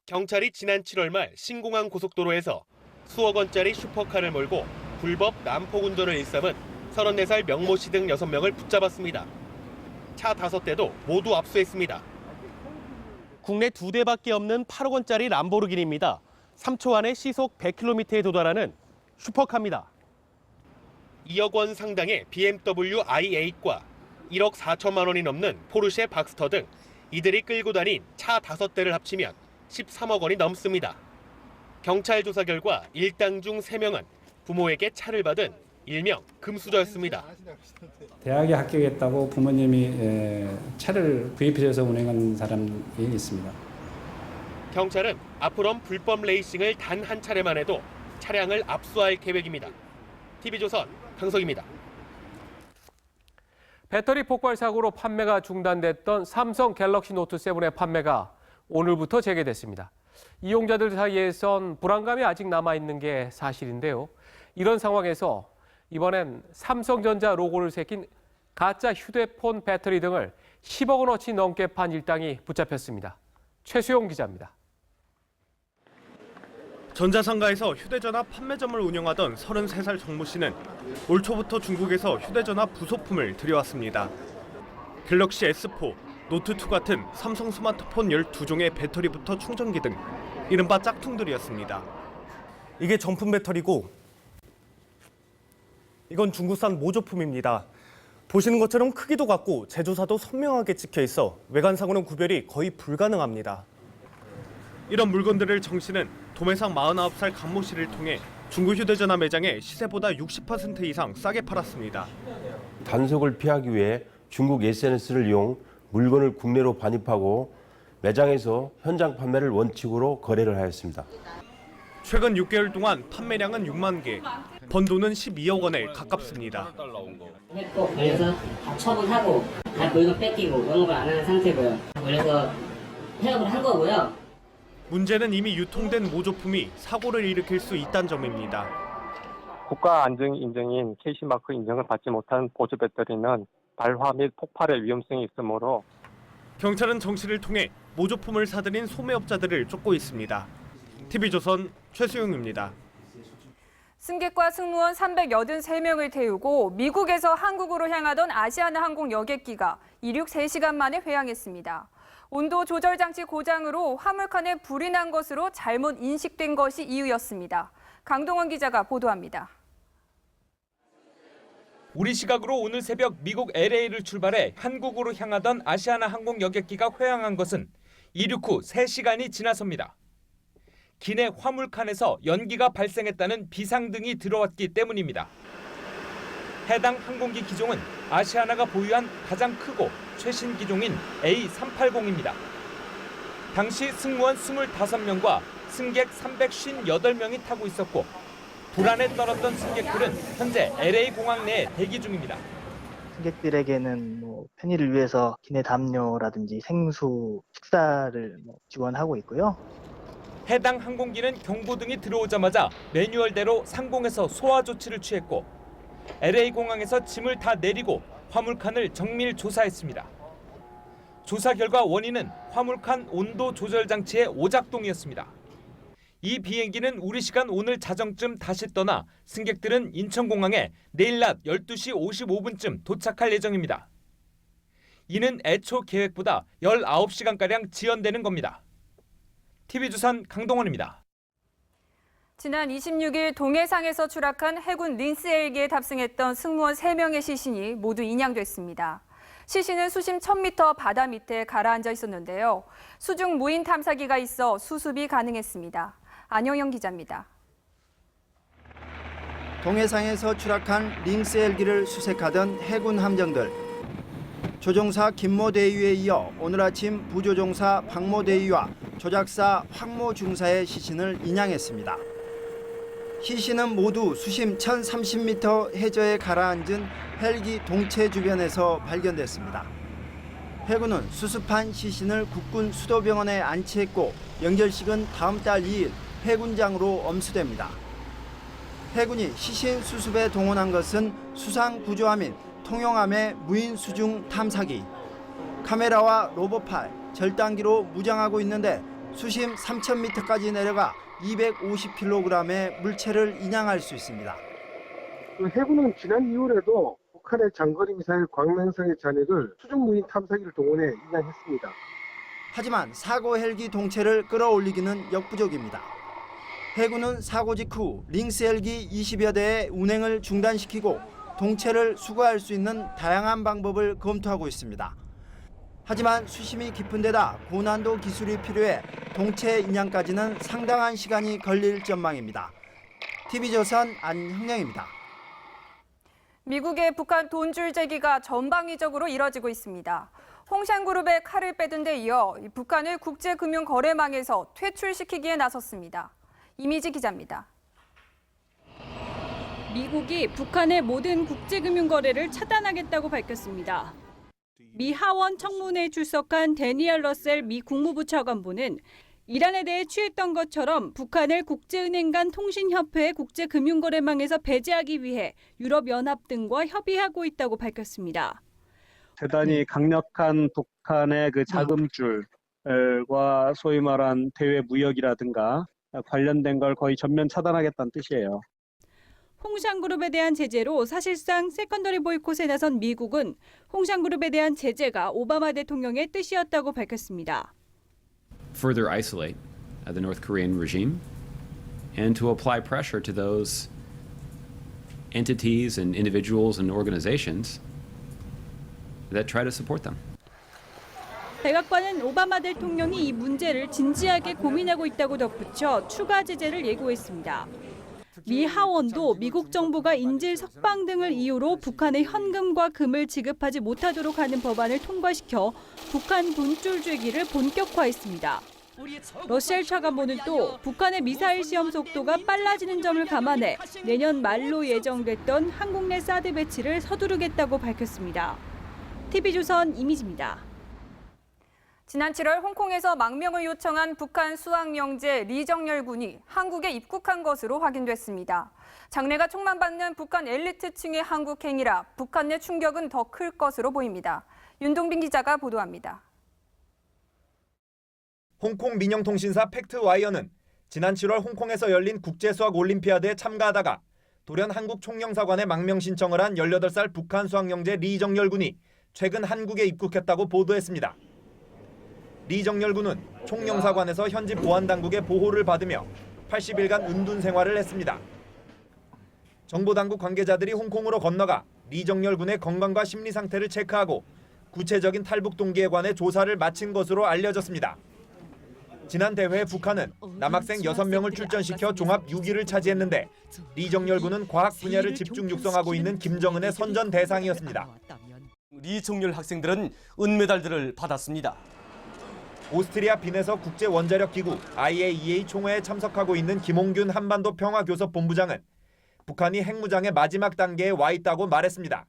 경찰이 지난 7월 말 신공항 고속도로에서 수억 원짜리 슈퍼카를 몰고 불법 난폭 운전을 일삼은 34살 명모 씨 등 6명을 붙잡았습니다. 차 5대도 모두 압수했습니다. 국내 2대밖에 없는 8억 원짜리 람보르기니입니다. 3초 안에 시속 100km에 도달하는 슈퍼카입니다. 2억 원 상당의 BMW i8과 1억 4천만 원이 넘는 포르쉐 박스터 등 이들이 끌고 다닌 차 5대를 합치면 13억 원이 넘습니다. 경찰 조사 결과 일당 중 3명은 부모에게 차를 받은 일명 금수저였습니다. 대학에 합격했다고 부모님이 차를 구입해서 운행한 사람이 있습니다. 경찰은 앞으로는 불법 레이싱을 단 한 차례만 해도 차량을 압수할 계획입니다. TV조선 강석입니다. 배터리 폭발 사고로 판매가 중단됐던 삼성 갤럭시 노트 7의 판매가 오늘부터 재개됐습니다. 이용자들 사이에선 불안감이 아직 남아있는 게 사실인데요. 이런 상황에서 이번엔 삼성전자 로고를 새긴 가짜 휴대폰 배터리 등을 10억 원어치 넘게 판 일당이 붙잡혔습니다. 최수용 기자입니다. 전자상가에서 휴대전화 판매점을 운영하던 33살 정모 씨는 올 초부터 중국에서 휴대전화 부속품을 들여왔습니다. 갤럭시 S4, 노트2 같은 삼성 스마트폰 12종의 배터리부터 충전기 등 이른바 짝퉁들이었습니다. 이게 정품 배터리고 이건 중국산 모조품입니다. 보시는 것처럼 크기도 같고 제조사도 선명하게 찍혀 있어 외관상으로는 구별이 거의 불가능합니다. 이런 물건들을 정 씨는 도매상 49살 강모 씨를 통해 중국 휴대전화 매장에 시세보다 60% 이상 싸게 팔았습니다. 단속을 피하기 위해 중국 SNS를 이용 물건을 국내로 반입하고 매장에서 현장 판매를 원칙으로 거래를 하였습니다. 최근 6개월 동안 판매량은 6만 개, 번 돈은 12억 원에 가깝습니다. 또 걸려서 다 처분하고 다 물건 뺏기고 영업을 안 하는 상태고요. 그래서 폐업을 한 거고요. 문제는 이미 유통된 모조품이 사고를 일으킬 수 있다는 점입니다. 국가 안전 인증인 KC마크 인증을 받지 못한 보조 배터리는 발화 및 폭발의 위험성이 있으므로 경찰은 정 씨를 통해 모조품을 사들인 소매업자들을 쫓고 있습니다. TV조선 최수용입니다. 승객과 승무원 383명을 태우고 미국에서 한국으로 향하던 아시아나항공 여객기가 이륙 3시간 만에 회항했습니다. 온도 조절 장치 고장으로 화물칸에 불이 난 것으로 잘못 인식된 것이 이유였습니다. 강동원 기자가 보도합니다. 우리 시각으로 오늘 새벽 미국 LA를 출발해 한국으로 향하던 아시아나항공 여객기가 회항한 것은 이륙 후 3시간이 지나섭니다. 기내 화물칸에서 연기가 발생했다는 비상등이 들어왔기 때문입니다. 해당 항공기 기종은 아시아나가 보유한 가장 크고 최신 기종인 A380입니다. 당시 승무원 25명과 승객 358명이 타고 있었고 불안에 떨었던 승객들은 현재 LA 공항 내에 대기 중입니다. 승객들에게는 편의를 위해서 기내 담요라든지 생수, 식사를 지원하고 있고요. 해당 항공기는 경보등이 들어오자마자 매뉴얼대로 상공에서 소화 조치를 취했고 LA 공항에서 짐을 다 내리고 화물칸을 정밀 조사했습니다. 조사 결과 원인은 화물칸 온도 조절 장치의 오작동이었습니다. 이 비행기는 우리 시간 오늘 자정쯤 다시 떠나 승객들은 인천공항에 내일 낮 12시 55분쯤 도착할 예정입니다. 이는 애초 계획보다 19시간가량 지연되는 겁니다. TV조선 강동원입니다. 지난 26일 동해상에서 추락한 해군 린스 헬기에 탑승했던 승무원 3명의 시신이 모두 인양됐습니다. 시신은 수심 1000m 바다 밑에 가라앉아 있었는데요. 수중 무인 탐사기가 있어 수습이 가능했습니다. 안영영 기자입니다. 동해상에서 추락한 링스 헬기를 수색하던 해군 함정들. 조종사 김모 대위에 이어 오늘 아침 부조종사 박모 대위와 조작사 황모 중사의 시신을 인양했습니다. 시신은 모두 수심 1030m 해저에 가라앉은 헬기 동체 주변에서 발견됐습니다. 해군은 수습한 시신을 국군 수도병원에 안치했고 연결식은 다음 달 2일 해군장으로 엄수됩니다. 해군이 시신 수습에 동원한 것은 수상 구조함인 통영함의 무인 수중 탐사기, 카메라와 로봇팔, 절단기로 무장하고 있는데 수심 3000m까지 내려가 250kg의 물체를 인양할 수 있습니다. 해군은 지난 2월에도 북한의 장거리 미사일 광명성의 잔해를 수중 무인 탐사기를 동원해 인양했습니다. 하지만 사고 헬기 동체를 끌어올리기는 역부족입니다. 해군은 사고 직후 링스 헬기 20여 대의 운행을 중단시키고 동체를 수거할 수 있는 다양한 방법을 검토하고 있습니다. 하지만 수심이 깊은 데다 고난도 기술이 필요해 동체 인양까지는 상당한 시간이 걸릴 전망입니다. TV조선 안형령입니다. 미국의 북한 돈줄 제기가 전방위적으로 이뤄지고 있습니다. 홍샹그룹의 칼을 빼든 데 이어 북한을 국제금융거래망에서 퇴출시키기에 나섰습니다. 이미지 기자입니다. 미국이 북한의 모든 국제금융 거래를 차단하겠다고 밝혔습니다. 미 하원 청문회에 출석한 데니얼 러셀 미 국무부 차관보는 이란에 대해 취했던 것처럼 북한을 국제은행 간 통신협회 국제금융거래망에서 배제하기 위해 유럽연합 등과 협의하고 있다고 밝혔습니다. 대단히 강력한 북한의 그 자금줄과 소위 말한 대외 무역이라든가 관련된 걸 거의 전면 차단하겠다는 뜻이에요. 홍샹그룹에 대한 제재로 사실상 세컨더리 보이콧에 나선 미국은 홍샹그룹에 대한 제재가 오바마 대통령의 뜻이었다고 밝혔습니다. Further isolate the North Korean regime and to apply pressure to those entities and individuals and organizations that try to support them. 백악관은 오바마 대통령이 이 문제를 진지하게 고민하고 있다고 덧붙여 추가 제재를 예고했습니다. 미 하원도 미국 정부가 인질 석방 등을 이유로 북한의 현금과 금을 지급하지 못하도록 하는 법안을 통과시켜 북한 돈줄 죄기를 본격화했습니다. 러셀 차관보는 또 북한의 미사일 시험 속도가 빨라지는 점을 감안해 내년 말로 예정됐던 한국 내 사드 배치를 서두르겠다고 밝혔습니다. TV조선 이미지입니다. 지난 7월 홍콩에서 망명을 요청한 북한 수학영재 리정열 군이 한국에 입국한 것으로 확인됐습니다. 장래가 촉망받는 북한 엘리트층의 한국행이라 북한 내 충격은 더 클 것으로 보입니다. 윤동빈 기자가 보도합니다. 홍콩 민영통신사 팩트와이어는 지난 7월 홍콩에서 열린 국제수학 올림피아드에 참가하다가 돌연 한국 총영사관에 망명 신청을 한 18살 북한 수학영재 리정열 군이 최근 한국에 입국했다고 보도했습니다. 리정열 군은 총영사관에서 현지 보안당국의 보호를 받으며 80일간 은둔 생활을 했습니다. 정보당국 관계자들이 홍콩으로 건너가 리정열 군의 건강과 심리 상태를 체크하고 구체적인 탈북 동기에 관해 조사를 마친 것으로 알려졌습니다. 지난 대회에 북한은 남학생 6명을 출전시켜 종합 6위를 차지했는데 리정열 군은 과학 분야를 집중 육성하고 있는 김정은의 선전 대상이었습니다. 리정열 학생들은 은메달들을 받았습니다. 오스트리아 빈에서 국제원자력기구 IAEA 총회에 참석하고 있는 김홍균 한반도 평화교섭 본부장은 북한이 핵무장의 마지막 단계에 와 있다고 말했습니다.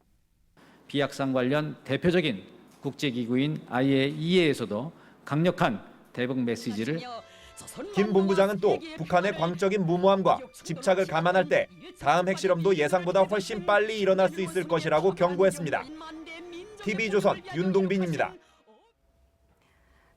비약상 관련 대표적인 국제기구인 IAEA에서도 강력한 대북 메시지를 김 본부장은 또 북한의 광적인 무모함과 집착을 감안할 때 다음 핵실험도 예상보다 훨씬 빨리 일어날 수 있을 것이라고 경고했습니다. TV조선 윤동빈입니다.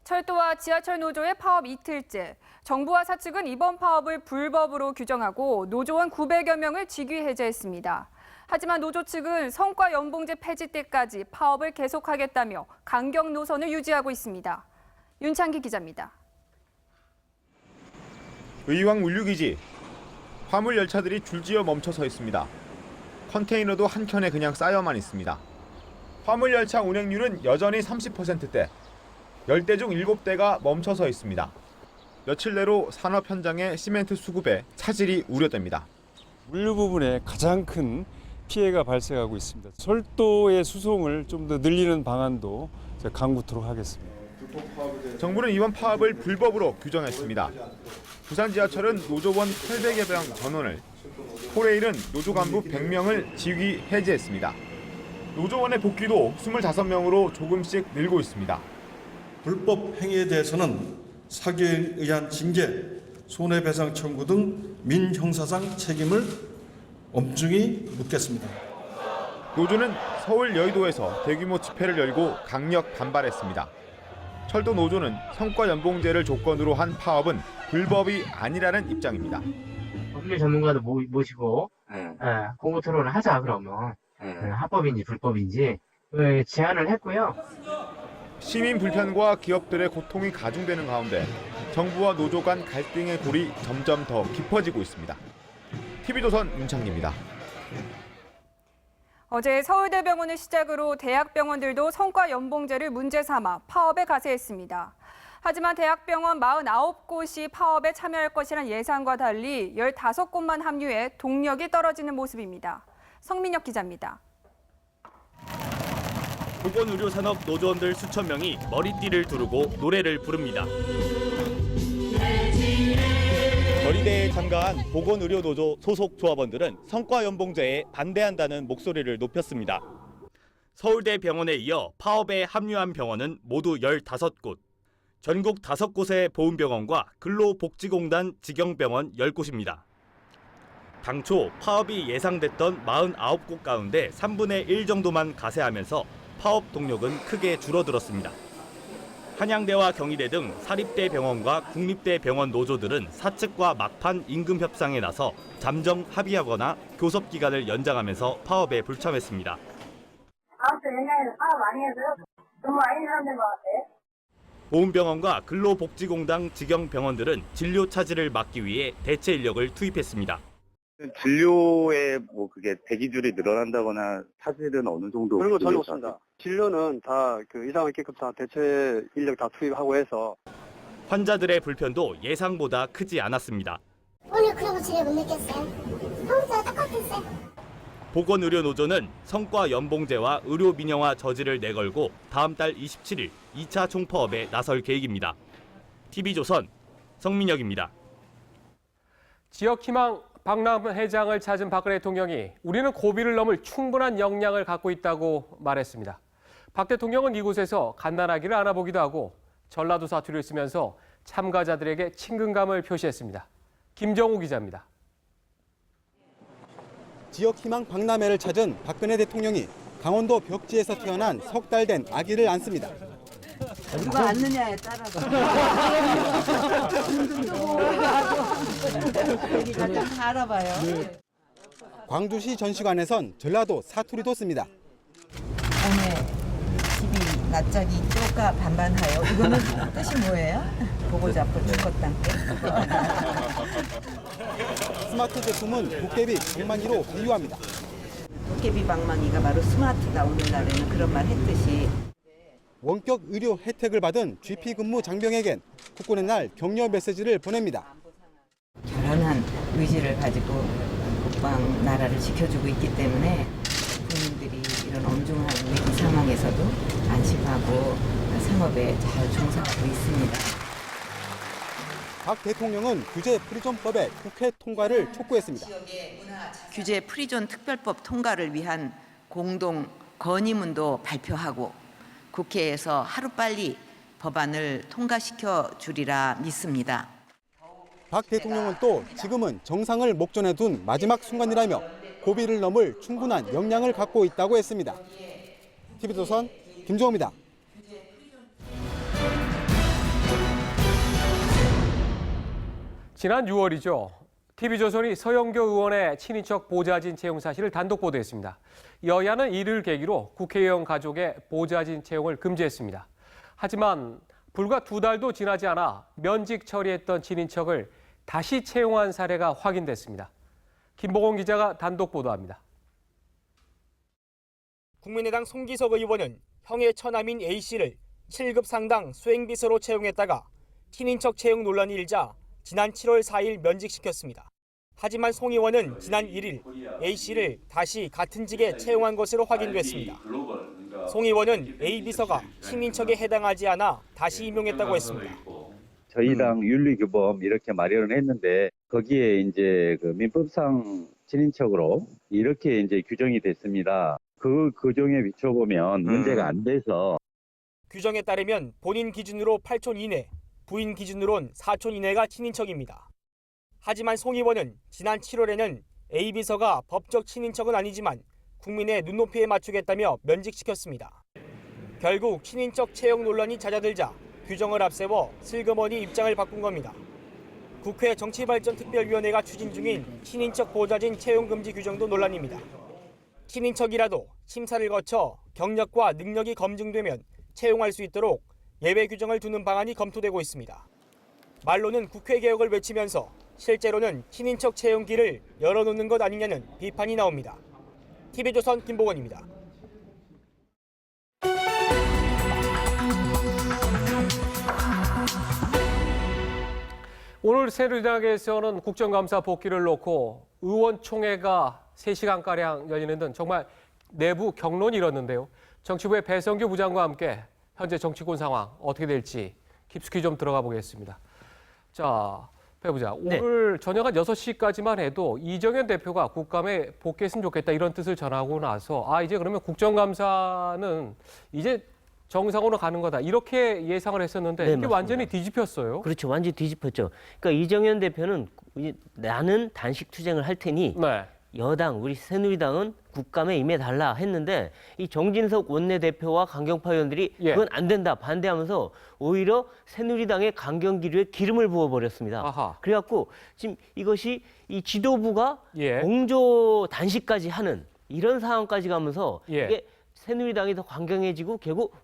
철도와 지하철 노조의 파업 이틀째. 정부와 사측은 이번 파업을 불법으로 규정하고 노조원 900여 명을 직위 해제했습니다. 하지만 노조 측은 성과 연봉제 폐지 때까지 파업을 계속하겠다며 강경 노선을 유지하고 있습니다. 윤창기 기자입니다. 의왕 물류기지. 화물 열차들이 줄지어 멈춰서 있습니다. 컨테이너도 한 켠에 그냥 쌓여만 있습니다. 화물 열차 운행률은 여전히 30%대. 10대 중 7대가 멈춰서 있습니다. 며칠 내로 산업 현장의 시멘트 수급에 차질이 우려됩니다. 물류 부분에 가장 큰 피해가 발생하고 있습니다. 철도의 수송을 좀 더 늘리는 방안도 강구토록 하겠습니다. 정부는 이번 파업을 불법으로 규정했습니다. 부산 지하철은 노조원 800여 명 전원을, 포레일은 노조 간부 100명을 직위 해제했습니다. 노조원의 복귀도 25명으로 조금씩 늘고 있습니다. 불법 행위에 대해서는 사기에 의한 징계, 손해배상 청구 등 민형사상 책임을 엄중히 묻겠습니다. 노조는 서울 여의도에서 대규모 집회를 열고 강력 반발했습니다. 철도 노조는 성과 연봉제를 조건으로 한 파업은 불법이 아니라는 입장입니다. 법률 전문가도 모시고 공고 토론을 하자 그러면 합법인지 불법인지 제안을 했고요. 시민 불편과 기업들의 고통이 가중되는 가운데 정부와 노조 간 갈등의 골이 점점 더 깊어지고 있습니다. TV조선 윤창기입니다. 어제 서울대병원을 시작으로 대학병원들도 성과 연봉제를 문제 삼아 파업에 가세했습니다. 하지만 대학병원 49곳이 파업에 참여할 것이란 예상과 달리 15곳만 합류해 동력이 떨어지는 모습입니다. 성민혁 기자입니다. 보건의료산업 노조원들 수천 명이 머리띠를 두르고 노래를 부릅니다. 머리대에 참가한 보건의료노조 소속 조합원들은 성과연봉제에 반대한다는 목소리를 높였습니다. 서울대 병원에 이어 파업에 합류한 병원은 모두 15곳, 전국 5곳의 보훈병원과 근로복지공단 직영병원 10곳입니다. 당초 파업이 예상됐던 49곳 가운데 3분의 1 정도만 가세하면서 파업 동력은 크게 줄어들었습니다. 한양대와 경희대 등 사립대 병원과 국립대 병원 노조들은 사측과 막판 임금 협상에 나서 잠정 합의하거나 교섭 기간을 연장하면서 파업에 불참했습니다. 아무튼 옛날에는 파업 많이 해서요. 너무 많이 사람들 것 같아요. 보훈병원과 근로복지공단 직영병원들은 진료 차질을 막기 위해 대체 인력을 투입했습니다. 진료에 그게 대기줄이 늘어난다거나 차질은 어느 정도? 그런 거 전혀 없습니다. 진료는 다 이상하게끔 다 대체 인력 다 투입하고 해서. 환자들의 불편도 예상보다 크지 않았습니다. 오늘 그러고 진료 못 냈겠어요? 평소에 똑같았어요. 보건의료노조는 성과 연봉제와 의료 민영화 저지를 내걸고 다음 달 27일 2차 총파업에 나설 계획입니다. TV조선 성민혁입니다. 지역희망 박람회 회장을 찾은 박근혜 대통령이 우리는 고비를 넘을 충분한 역량을 갖고 있다고 말했습니다. 박 대통령은 이곳에서 갓난아기를 안아보기도 하고 전라도 사투리를 쓰면서 참가자들에게 친근감을 표시했습니다. 김정우 기자입니다. 지역희망 박람회를 찾은 박근혜 대통령이 강원도 벽지에서 태어난 석 달 된 아기를 안습니다. 누가 안느냐에 따라서 좀 알아봐요. 광주시 전시관에선 전라도 사투리 뒀습니다. 집이 낯짝이 쪼까 반반하여. 이거는 뜻이 뭐예요? 보고 잡고 죽었단게. 스마트 제품은 도깨비 방망이로 비유합니다. 도깨비 방망이가 바로 스마트다. 오늘날에는 그런 말 했듯이. 원격 의료 혜택을 받은 GP 근무 장병에겐 국군의 날 격려 메시지를 보냅니다. 결연한 의지를 가지고 국방 나라를 지켜주고 있기 때문에 국민들이 이런 엄중한 위기 상황에서도 안심하고 상업에 잘 종사하고 있습니다. 박 대통령은 규제 프리존법의 국회 통과를 촉구했습니다. 규제 프리존 특별법 통과를 위한 공동 건의문도 발표하고 국회에서 하루빨리 법안을 통과시켜 주리라 믿습니다. 박 대통령은 또 지금은 정상을 목전에 둔 마지막 순간이라며 고비를 넘을 충분한 역량을 갖고 있다고 했습니다. TV조선 김종호입니다. 지난 6월이죠. TV조선이 서영교 의원의 친인척 보좌진 채용 사실을 단독 보도했습니다. 여야는 이를 계기로 국회의원 가족의 보좌진 채용을 금지했습니다. 하지만 불과 2달도 지나지 않아 면직 처리했던 친인척을 다시 채용한 사례가 확인됐습니다. 김보건 기자가 단독 보도합니다. 국민의당 송기석 의원은 형의 처남인 A씨를 7급 상당 수행비서로 채용했다가 친인척 채용 논란이 일자 지난 7월 4일 면직시켰습니다. 하지만 송 의원은 지난 1일 A씨를 다시 같은 직에 채용한 것으로 확인됐습니다. 송 의원은 A 비서가 친인척에 해당하지 않아 다시 임용했다고 했습니다. 저희 당 윤리규범 이렇게 마련을 했는데 거기에 이제 그 민법상 친인척으로 이렇게 이제 규정이 됐습니다. 그 규정에 비춰보면 문제가 안 돼서 규정에 따르면 본인 기준으로 8촌 이내, 부인 기준으론 4촌 이내가 친인척입니다. 하지만 송 의원은 지난 7월에는 A 비서가 법적 친인척은 아니지만 국민의 눈높이에 맞추겠다며 면직시켰습니다. 결국 친인척 채용 논란이 잦아들자 규정을 앞세워 슬그머니 입장을 바꾼 겁니다. 국회 정치발전특별위원회가 추진 중인 친인척 보좌진 채용 금지 규정도 논란입니다. 친인척이라도 심사를 거쳐 경력과 능력이 검증되면 채용할 수 있도록 예외 규정을 두는 방안이 검토되고 있습니다. 말로는 국회 개혁을 외치면서 실제로는 친인척 채용기를 열어놓는 것 아니냐는 비판이 나옵니다. TV조선 김보건입니다. 오늘 새누리당에서는 국정감사 복귀를 놓고 의원총회가 3시간가량 열리는 등 정말 내부 격론이 일었는데요. 정치부의 배성규 부장과 함께 현재 정치권 상황 어떻게 될지 깊숙이 좀 들어가 보겠습니다. 자, 배 부장, 오늘 저녁 한 6시까지만 해도 이정현 대표가 국감에 복귀했으면 좋겠다 이런 뜻을 전하고 나서 이제 그러면 국정감사는 이제 정상으로 가는 거다 이렇게 예상을 했었는데 이게 맞습니다. 완전히 뒤집혔어요. 그렇죠. 완전히 뒤집혔죠. 그러니까 이정현 대표는 나는 단식 투쟁을 할 테니 여당 우리 새누리당은 국감에 임해달라 했는데 이 정진석 원내대표와 강경파 의원들이 그건 안 된다 반대하면서 오히려 새누리당의 강경기류에 기름을 부어버렸습니다. 그래갖고 지금 이것이 이 지도부가 공조 단식까지 하는 이런 상황까지 가면서 이게 새누리당이 더 강경해지고 결국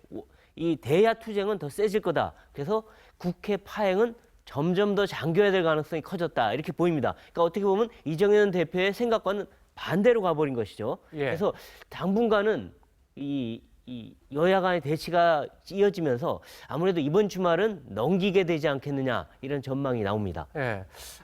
이 대야 투쟁은 더 세질 거다. 그래서 국회 파행은 점점 더 잠겨야 될 가능성이 커졌다. 이렇게 보입니다. 그러니까 어떻게 보면 이정현 대표의 생각과는 반대로 가버린 것이죠. 그래서 당분간은 이 여야 간의 대치가 이어지면서 아무래도 이번 주말은 넘기게 되지 않겠느냐 이런 전망이 나옵니다.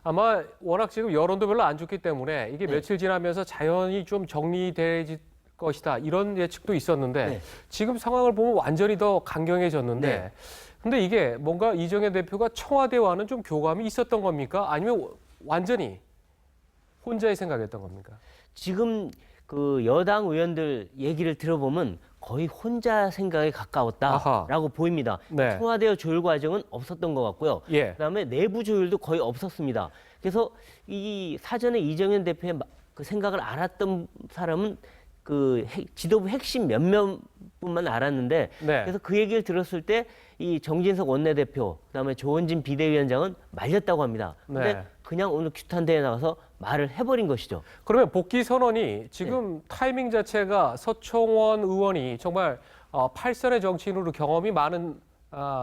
아마 워낙 지금 여론도 별로 안 좋기 때문에 이게 며칠 지나면서 자연히 좀 정리될 것이다 이런 예측도 있었는데 지금 상황을 보면 완전히 더 강경해졌는데 근데 이게 뭔가 이정현 대표가 청와대와는 좀 교감이 있었던 겁니까? 아니면 완전히 혼자의 생각이었던 겁니까? 지금 그 여당 의원들 얘기를 들어보면 거의 혼자 생각에 가까웠다라고 보입니다. 청와대와 조율 과정은 없었던 것 같고요. 그다음에 내부 조율도 거의 없었습니다. 그래서 이 사전에 이정현 대표의 그 생각을 알았던 사람은 그 지도부 핵심 몇몇 분만 알았는데 그래서 그 얘기를 들었을 때 이 정진석 원내대표 그다음에 조원진 비대위원장은 말렸다고 합니다. 근데 그냥 오늘 규탄 대회에 나가서 말을 해버린 것이죠. 그러면 복귀 선언이 지금 타이밍 자체가 서청원 의원이 정말 8선의 정치인으로 경험이 많은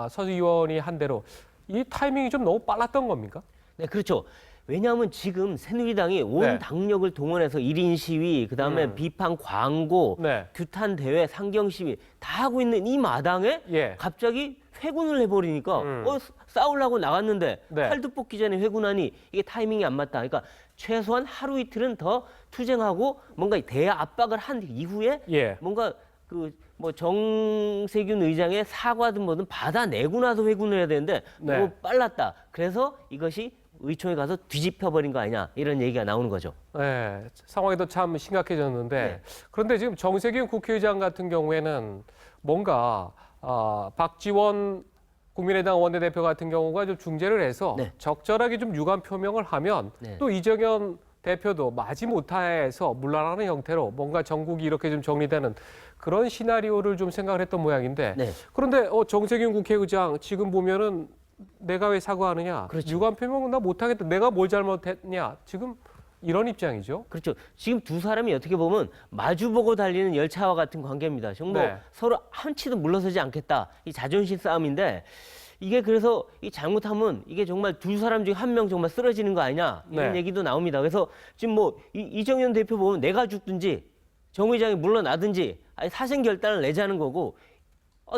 서 의원이 한 대로 이 타이밍이 좀 너무 빨랐던 겁니까? 네, 그렇죠. 왜냐하면 지금 새누리당이 온 네. 당력을 동원해서 1인 시위, 그다음에 비판 광고, 네. 규탄 대회, 상경 시위 다 하고 있는 이 마당에 예. 갑자기 회군을 해버리니까 싸우려고 나갔는데 네. 칼도 뽑기 전에 회군하니 이게 타이밍이 안 맞다. 그러니까 최소한 하루 이틀은 더 투쟁하고 뭔가 대화 압박을 한 이후에 예. 뭔가 뭐 정세균 의장의 사과든 뭐든 받아내고 나서 회군을 해야 되는데 네. 너무 빨랐다. 그래서 이것이 의총에 가서 뒤집혀버린 거 아니냐 이런 얘기가 나오는 거죠. 네, 상황이 더 참 심각해졌는데 네. 그런데 지금 정세균 국회의장 같은 경우에는 뭔가 박지원 국민의당 원내대표 같은 경우가 좀 중재를 해서 네. 적절하게 좀 유감 표명을 하면 네. 또 이정현 대표도 마지못해서 물러나는 형태로 뭔가 전국이 이렇게 좀 정리되는 그런 시나리오를 좀 생각을 했던 모양인데 네. 그런데 정세균 국회의장 지금 보면은 내가 왜 사과하느냐, 그렇죠. 유감 표명은 나 못하겠다, 내가 뭘 잘못했냐 지금 이런 입장이죠. 그렇죠. 지금 두 사람이 어떻게 보면 마주보고 달리는 열차와 같은 관계입니다. 정말 네. 서로 한치도 물러서지 않겠다. 이 자존심 싸움인데 이게 그래서 이 잘못하면 이게 정말 두 사람 중에 한 명 정말 쓰러지는 거 아니냐 이런 네. 얘기도 얘기도 나옵니다. 그래서 지금 뭐 이정현 대표 보면 내가 죽든지 정 의장이 물러나든지 아니 사생 결단을 내자는 거고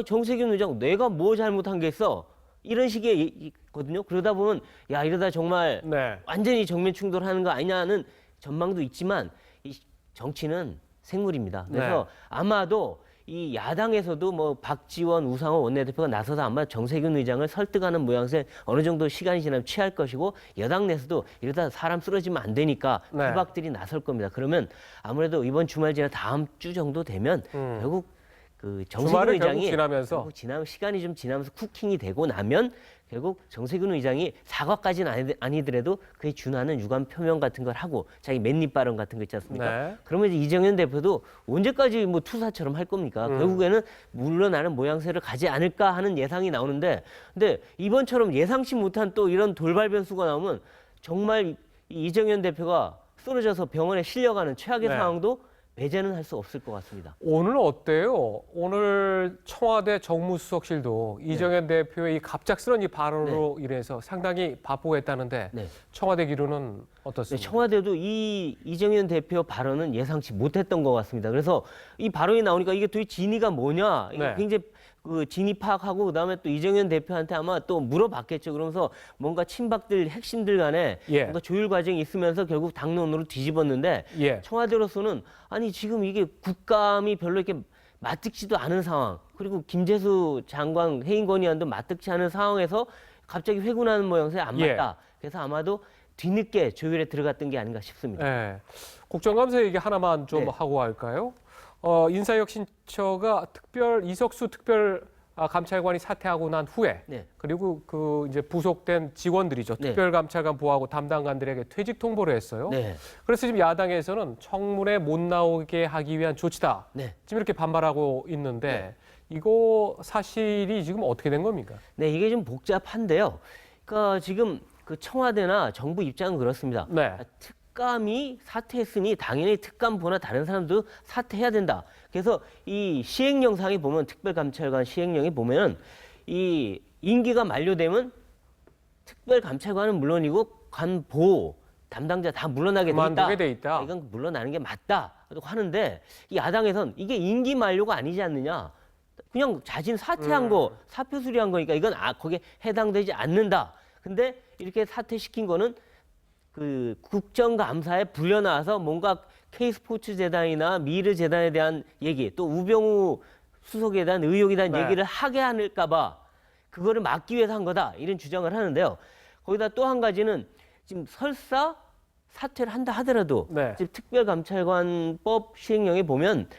정세균 의장 내가 뭐 잘못한 게 있어 이런 식의 거든요. 그러다 보면 야 이러다 정말 네. 완전히 정면 충돌하는 거 아니냐는 전망도 있지만 이 정치는 생물입니다. 그래서 네. 아마도 이 야당에서도 뭐 박지원, 우상호 원내대표가 나서서 아마 정세균 의장을 설득하는 모양새 어느 정도 시간이 지나면 취할 것이고 여당 내에서도 이러다 사람 쓰러지면 안 되니까 네. 투박들이 나설 겁니다. 그러면 아무래도 이번 주말 지나 다음 주 정도 되면 결국 정세균 주말을 의장이 결국 지나면서 결국 지나면 시간이 좀 지나면서 쿠킹이 되고 나면 결국 정세균 의장이 사과까지는 아니더라도 그에 준하는 유감 표명 같은 걸 하고 자기 맨입 발언 같은 거 있지 않습니까? 네. 그러면 이제 이정현 대표도 언제까지 뭐 투사처럼 할 겁니까? 결국에는 물러나는 모양새를 가지 않을까 하는 예상이 나오는데 근데 이번처럼 예상치 못한 또 이런 돌발 변수가 나오면 정말 이정현 대표가 쓰러져서 병원에 실려가는 최악의 네. 상황도 배제는 할 수 없을 것 같습니다. 오늘 어때요? 오늘 청와대 정무수석실도 이정현 대표의 이 갑작스런 이 발언으로 인해서 상당히 바쁘겠다는데 청와대 기류는 어떻습니까? 네, 청와대도 이정현 대표 발언은 예상치 못했던 것 같습니다. 그래서 이 발언이 나오니까 이게 도대체 진위가 뭐냐? 이게 네. 굉장히 진위 파악하고 그다음에 또 이정현 대표한테 아마 또 물어봤겠죠. 그러면서 뭔가 친박들 핵심들 간에 뭔가 조율 과정이 있으면서 결국 당론으로 뒤집었는데 청와대로서는 아니 지금 이게 국감이 별로 이렇게 맞득지도 않은 상황 그리고 김재수 장관 해임 건의안도 맞득치 않은 상황에서 갑자기 회군하는 모양새 안 맞다. 그래서 아마도 뒤늦게 조율에 들어갔던 게 아닌가 싶습니다. 네. 국정감사 얘기 하나만 좀 하고 할까요? 인사혁신처가 이석수 특별 감찰관이 사퇴하고 난 후에 그리고 이제 부속된 직원들이죠. 특별감찰관 보호하고 담당관들에게 퇴직 통보를 했어요. 그래서 지금 야당에서는 청문회 못 나오게 하기 위한 조치다. 지금 이렇게 반발하고 있는데 이거 사실이 지금 어떻게 된 겁니까? 네, 이게 좀 복잡한데요. 그러니까 지금 청와대나 정부 입장은 그렇습니다. 특감이 사퇴했으니 당연히 특감보나 다른 사람도 사퇴해야 된다. 그래서 이 시행령상에 보면 특별감찰관 시행령에 보면 이 임기가 만료되면 특별감찰관은 물론이고 관 보호 담당자 다 물러나게 돼 있다. 이건 물러나는 게 맞다 하는데 이 야당에선 이게 임기 만료가 아니지 않느냐. 그냥 자진 사퇴한 거 사표 수리한 거니까 이건 거기에 해당되지 않는다. 근데 이렇게 사퇴시킨 거는 국정감사에 불려나와서 뭔가 K스포츠재단이나 미르재단에 대한 얘기 또 우병우 수석에 대한 의혹에 대한 얘기를 하게 하는가 봐 그거를 막기 위해서 한 거다 이런 주장을 하는데요. 거기다 또 한 가지는 지금 설사 사퇴를 한다 하더라도 지금 특별감찰관법 시행령에 보면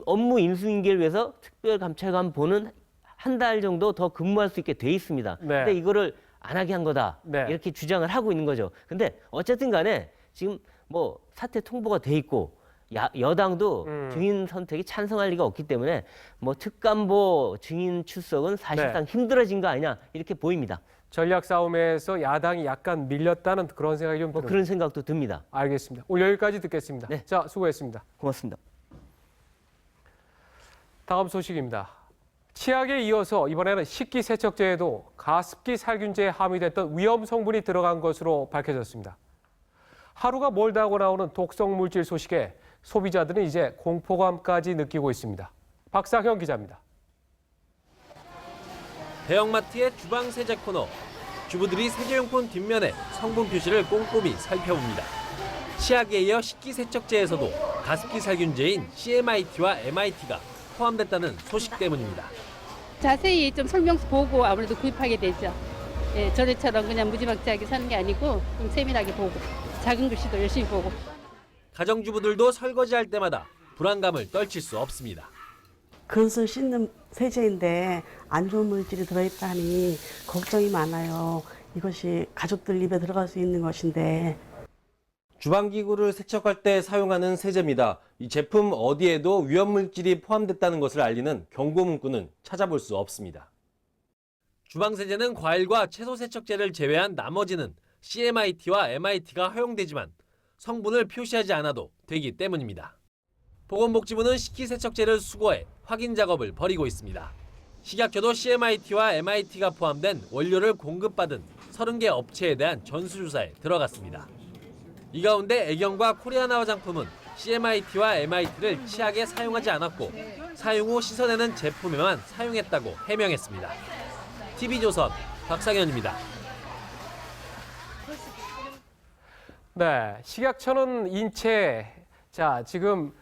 업무 인수인계를 위해서 특별감찰관 보는 한 달 정도 더 근무할 수 있게 돼 있습니다. 근데 이거를 안 하게 한 거다. 이렇게 주장을 하고 있는 거죠. 근데 어쨌든 간에 지금 뭐 사퇴 통보가 돼 있고 여당도 증인 선택이 찬성할 리가 없기 때문에 뭐 특감보 증인 출석은 사실상 힘들어진 거 아니냐 이렇게 보입니다. 전략 싸움에서 야당이 약간 밀렸다는 그런 생각이 좀 그런 생각도 듭니다. 알겠습니다. 오늘 여기까지 듣겠습니다. 네. 자, 수고했습니다. 고맙습니다. 다음 소식입니다. 치약에 이어서 이번에는 식기세척제에도 가습기 살균제에 함유됐던 위험 성분이 들어간 것으로 밝혀졌습니다. 하루가 멀다 하고 나오는 독성 물질 소식에 소비자들은 이제 공포감까지 느끼고 있습니다. 박상현 기자입니다. 대형마트의 주방 세제 코너. 주부들이 세제용품 뒷면에 성분 표시를 꼼꼼히 살펴봅니다. 치약에 이어 식기세척제에서도 가습기 살균제인 CMIT와 MIT가 포함됐다는 소식 때문입니다. 자세히 좀 설명서 보고 아무래도 구입하게 되죠. 예, 저래처럼 그냥 무지막지하게 사는 게 아니고 좀 세밀하게 보고 작은 글씨도 열심히 보고. 가정주부들도 설거지할 때마다 불안감을 떨칠 수 없습니다. 그릇을 씻는 세제인데 안 좋은 물질이 들어있다니 걱정이 많아요. 이것이 가족들 입에 들어갈 수 있는 것인데. 주방기구를 세척할 때 사용하는 세제입니다. 이 제품 어디에도 위험물질이 포함됐다는 것을 알리는 경고 문구는 찾아볼 수 없습니다. 주방세제는 과일과 채소 세척제를 제외한 나머지는 CMIT와 MIT가 허용되지만 성분을 표시하지 않아도 되기 때문입니다. 보건복지부는 식기세척제를 수거해 확인 작업을 벌이고 있습니다. 식약처도 CMIT와 MIT가 포함된 원료를 공급받은 30개 업체에 대한 전수조사에 들어갔습니다. 이 가운데 애경과 코리아나 화장품은 CMIT와 MIT를 치약에 사용하지 않았고 사용 후 씻어내는 제품에만 사용했다고 해명했습니다. TV조선 박상현입니다. 네, 식약처는 지금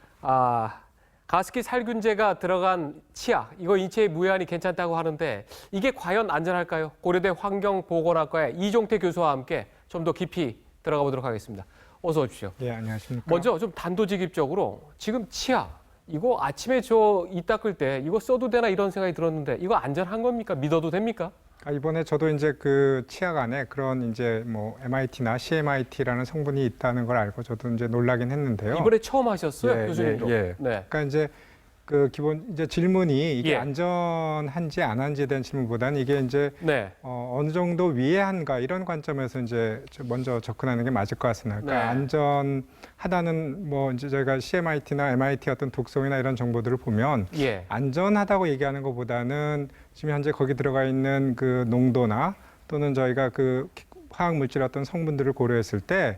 가습기 살균제가 들어간 치약, 이거 인체에 무해하니 괜찮다고 하는데 이게 과연 안전할까요? 고려대 환경보건학과의 이종태 교수와 함께 좀 더 깊이 들어가 보도록 하겠습니다. 어서 오십시오. 네, 안녕하십니까. 먼저 좀 단도직입적으로 지금 치약, 이거 아침에 이 닦을 때 이거 써도 되나 이런 생각이 들었는데 이거 안전한 겁니까? 믿어도 됩니까? 이번에 저도 이제 그 치약 안에 그런 이제 뭐 MIT나 CMIT라는 성분이 있다는 걸 알고 저도 이제 놀라긴 했는데요. 이번에 처음 하셨어요, 교수님도? 네. 그러니까 이제 그 기본 이제 질문이 이게 안전한지 안 한지에 대한 질문보다는 이게 이제 어느 정도 위해한가 이런 관점에서 이제 먼저 접근하는 게 맞을 것 같습니다. 그러니까 안전하다는 뭐 이제 저희가 CMIT나 MIT 어떤 독성이나 이런 정보들을 보면 안전하다고 얘기하는 것보다는 지금 현재 거기 들어가 있는 그 농도나 또는 저희가 그 화학 물질 어떤 성분들을 고려했을 때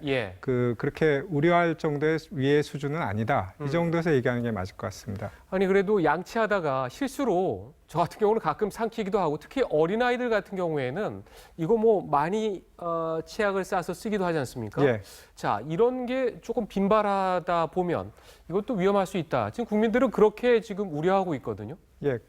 그렇게 우려할 정도의 위해 수준은 아니다. 이 정도에서 얘기하는 게 맞을 것 같습니다. 아니 그래도 양치하다가 실수로 저 같은 경우는 가끔 삼키기도 하고 특히 어린아이들 같은 경우에는 이거 뭐 많이 치약을 싸서 쓰기도 하지 않습니까? 자, 이런 게 조금 빈발하다 보면 이것도 위험할 수 있다. 지금 국민들은 그렇게 지금 우려하고 있거든요.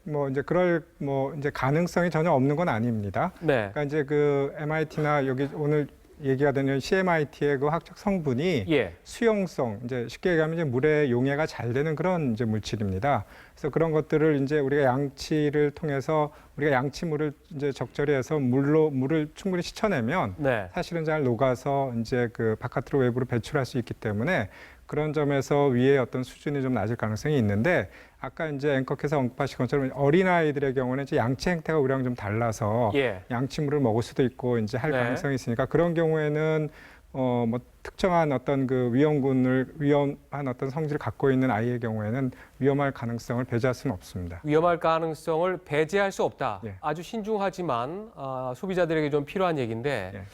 뭐 이제 그럴 뭐 이제 가능성이 전혀 없는 건 아닙니다. 그러니까 이제 그 MIT나 여기 오늘 얘기가 되는 CMIT의 그 화학적 성분이 수용성, 이제 쉽게 얘기하면 이제 물에 용해가 잘 되는 그런 이제 물질입니다. 그래서 그런 것들을 이제 우리가 양치를 통해서 우리가 양치물을 이제 적절히 해서 물을 충분히 씻어내면 사실은 잘 녹아서 이제 그 바깥으로 외부로 배출할 수 있기 때문에 그런 점에서 위에 어떤 수준이 좀 낮을 가능성이 있는데 아까 이제 앵커께서 언급하신 것처럼 어린아이들의 경우는 이제 양치 행태가 우리랑 좀 달라서 양치물을 먹을 수도 있고 이제 할 가능성이 있으니까 그런 경우에는 뭐 특정한 어떤 그 위험한 어떤 성질을 갖고 있는 아이의 경우에는 위험할 가능성을 배제할 수는 없습니다. 위험할 가능성을 배제할 수 없다. 아주 신중하지만 소비자들에게 좀 필요한 얘기인데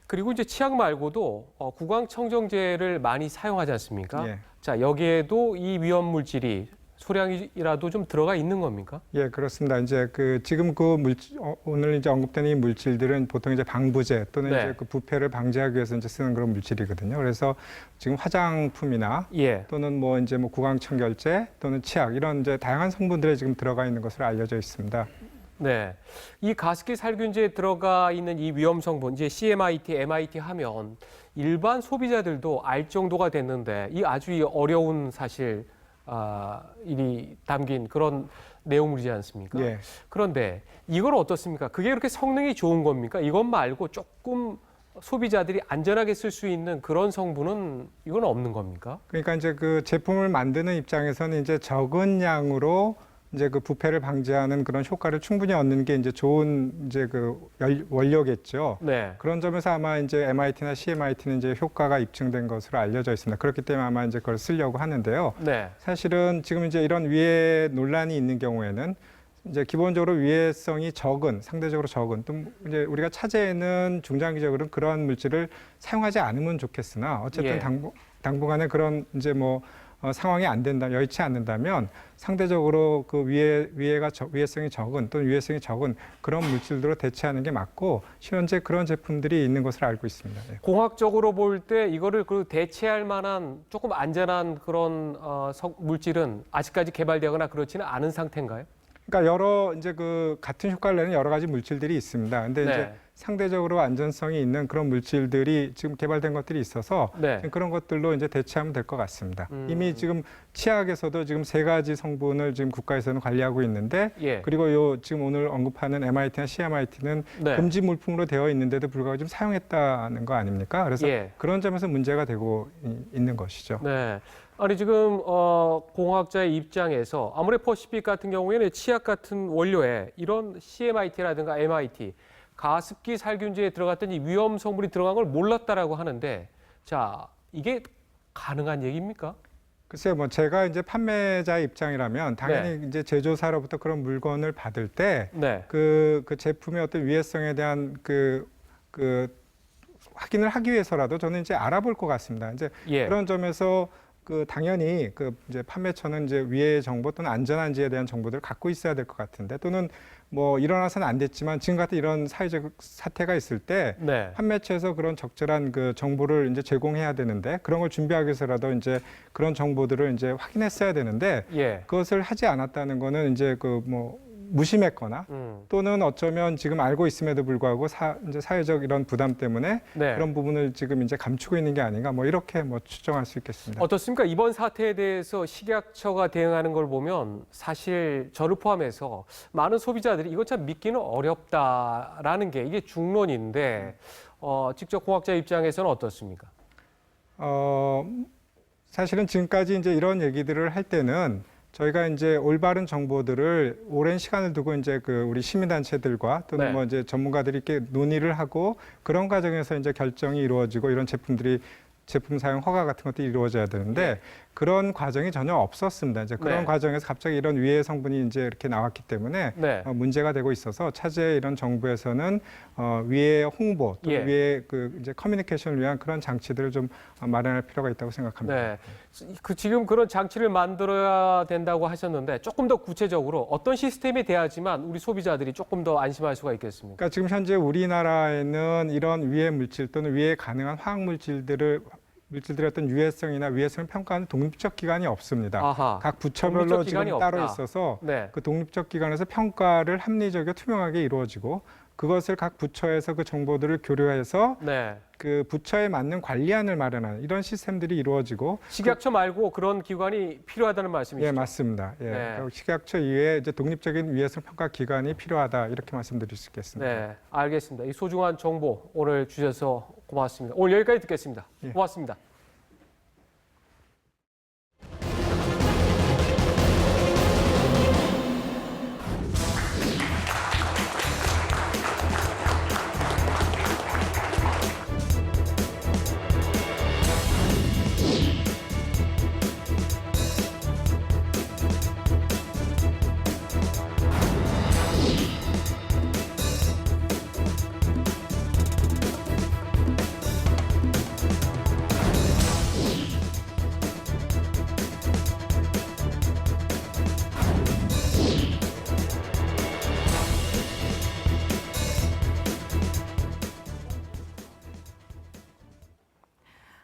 그리고 이제 치약 말고도 구강청정제를 많이 사용하지 않습니까? 자, 여기에도 이 위험 물질이 소량이라도 좀 들어가 있는 겁니까? 그렇습니다. 이제 그 지금 그 오늘 이제 언급된 이 물질들은 보통 이제 방부제 또는 이제 그 부패를 방지하기 위해서 이제 쓰는 그런 물질이거든요. 그래서 지금 화장품이나 또는 뭐 이제 뭐 구강청결제 또는 치약 이런 이제 다양한 성분들이 지금 들어가 있는 것으로 알려져 있습니다. 네, 이 가습기 살균제에 들어가 있는 이 위험 성분, 이제 CMIT, MIT 하면 일반 소비자들도 알 정도가 됐는데 이 아주 어려운 사실 일이 담긴 그런 내용물이지 않습니까? 그런데 이걸 어떻습니까? 그게 그렇게 성능이 좋은 겁니까? 이것 말고 조금 소비자들이 안전하게 쓸 수 있는 그런 성분은 이건 없는 겁니까? 그러니까 이제 그 제품을 만드는 입장에서는 이제 적은 양으로 이제 그 부패를 방지하는 그런 효과를 충분히 얻는 게 이제 좋은 이제 그 원료겠죠. 네. 그런 점에서 아마 이제 MIT나 CMIT는 이제 효과가 입증된 것으로 알려져 있습니다. 그렇기 때문에 아마 이제 그걸 쓰려고 하는데요. 네. 사실은 지금 이제 이런 위해 논란이 있는 경우에는 이제 기본적으로 위해성이 적은, 상대적으로 적은, 또 이제 우리가 차제에는 중장기적으로는 그런 물질을 사용하지 않으면 좋겠으나 어쨌든 예. 당분간에 그런 이제 뭐 상황이 안 된다, 여의치 않는다면 상대적으로 그 위해성이 적은 또는 유해성이 적은 그런 물질들로 대체하는 게 맞고 현재 그런 제품들이 있는 것으로 알고 있습니다. 네. 공학적으로 볼 때 이거를 그 대체할 만한 조금 안전한 그런 물질은 아직까지 개발되거나 그렇지는 않은 상태인가요? 그러니까 여러 이제 그 같은 효과를 내는 여러 가지 물질들이 있습니다. 근데 네. 이제 상대적으로 안전성이 있는 그런 물질들이 지금 개발된 것들이 있어서 네. 그런 것들로 이제 대체하면 될 것 같습니다. 이미 지금 치약에서도 지금 3가지 성분을 지금 국가에서는 관리하고 있는데 예. 그리고 요 지금 오늘 언급하는 MIT나 CMIT는 네. 금지 물품으로 되어 있는데도 불구하고 지금 사용했다는 거 아닙니까? 그래서 예. 그런 점에서 문제가 되고 있는 것이죠. 네. 아니 지금 공학자의 입장에서 아모레퍼시픽 같은 경우에는 치약 같은 원료에 이런 CMIT라든가 MIT 가습기 살균제에 들어갔던 이 위험 성분이 들어간 걸 몰랐다라고 하는데 자 이게 가능한 얘기입니까? 글쎄요, 뭐 제가 이제 판매자 입장이라면 당연히 네. 이제 제조사로부터 그런 물건을 받을 때 네. 그 제품의 어떤 위해성에 대한 그 확인을 하기 위해서라도 저는 이제 알아볼 것 같습니다. 이제 예. 그런 점에서 그 당연히 그 이제 판매처는 이제 위해 정보 또는 안전한지에 대한 정보들을 갖고 있어야 될 것 같은데 또는 뭐 일어나서는 안 됐지만 지금 같은 이런 사회적 사태가 있을 때 네. 판매처에서 그런 적절한 그 정보를 이제 제공해야 되는데 그런 걸 준비하기 위해서라도 이제 그런 정보들을 이제 확인했어야 되는데 예. 그것을 하지 않았다는 거는 이제 그 뭐 무심했거나 또는 어쩌면 지금 알고 있음에도 불구하고 이제 사회적 이런 부담 때문에 네. 그런 부분을 지금 이제 감추고 있는 게 아닌가 뭐 이렇게 뭐 추정할 수 있겠습니다. 어떻습니까? 이번 사태에 대해서 식약처가 대응하는 걸 보면 사실 저를 포함해서 많은 소비자들이 이거 참 믿기는 어렵다라는 게 이게 중론인데 직접 공학자 입장에서는 어떻습니까? 사실은 지금까지 이제 이런 얘기들을 할 때는 저희가 이제 올바른 정보들을 오랜 시간을 두고 이제 그 우리 시민단체들과 또는 네. 뭐 이제 전문가들이 이렇게 논의를 하고 그런 과정에서 이제 결정이 이루어지고 이런 제품 사용 허가 같은 것들이 이루어져야 되는데 그런 과정이 전혀 없었습니다. 이제 그런 네. 과정에서 갑자기 이런 위해 성분이 이제 이렇게 나왔기 때문에 네. 문제가 되고 있어서 차제 이런 정부에서는 위해 홍보 또 예. 위해 그 이제 커뮤니케이션을 위한 그런 장치들을 좀 마련할 필요가 있다고 생각합니다. 네. 지금 그런 장치를 만들어야 된다고 하셨는데 조금 더 구체적으로 어떤 시스템이 돼야지만 우리 소비자들이 조금 더 안심할 수가 있겠습니까? 그러니까 지금 현재 우리나라에는 이런 위해 물질 또는 위해 가능한 화학 물질들의 어떤 유해성이나 위해성을 평가하는 독립적 기관이 없습니다. 아하. 각 부처별로 독립적 지금 기관이 따로 없다. 있어서 네. 그 독립적 기관에서 평가를 합리적이고 투명하게 이루어지고 그것을 각 부처에서 그 정보들을 교류해서 네. 그 부처에 맞는 관리안을 마련하는 이런 시스템들이 이루어지고 식약처 말고 그런 기관이 필요하다는 말씀이시죠? 예, 맞습니다. 예. 네. 그리고 식약처 이외에 이제 독립적인 위해성 평가 기관이 필요하다 이렇게 말씀드릴 수 있겠습니다. 네, 알겠습니다. 이 소중한 정보 오늘 주셔서 고맙습니다. 오늘 여기까지 듣겠습니다. 예. 고맙습니다.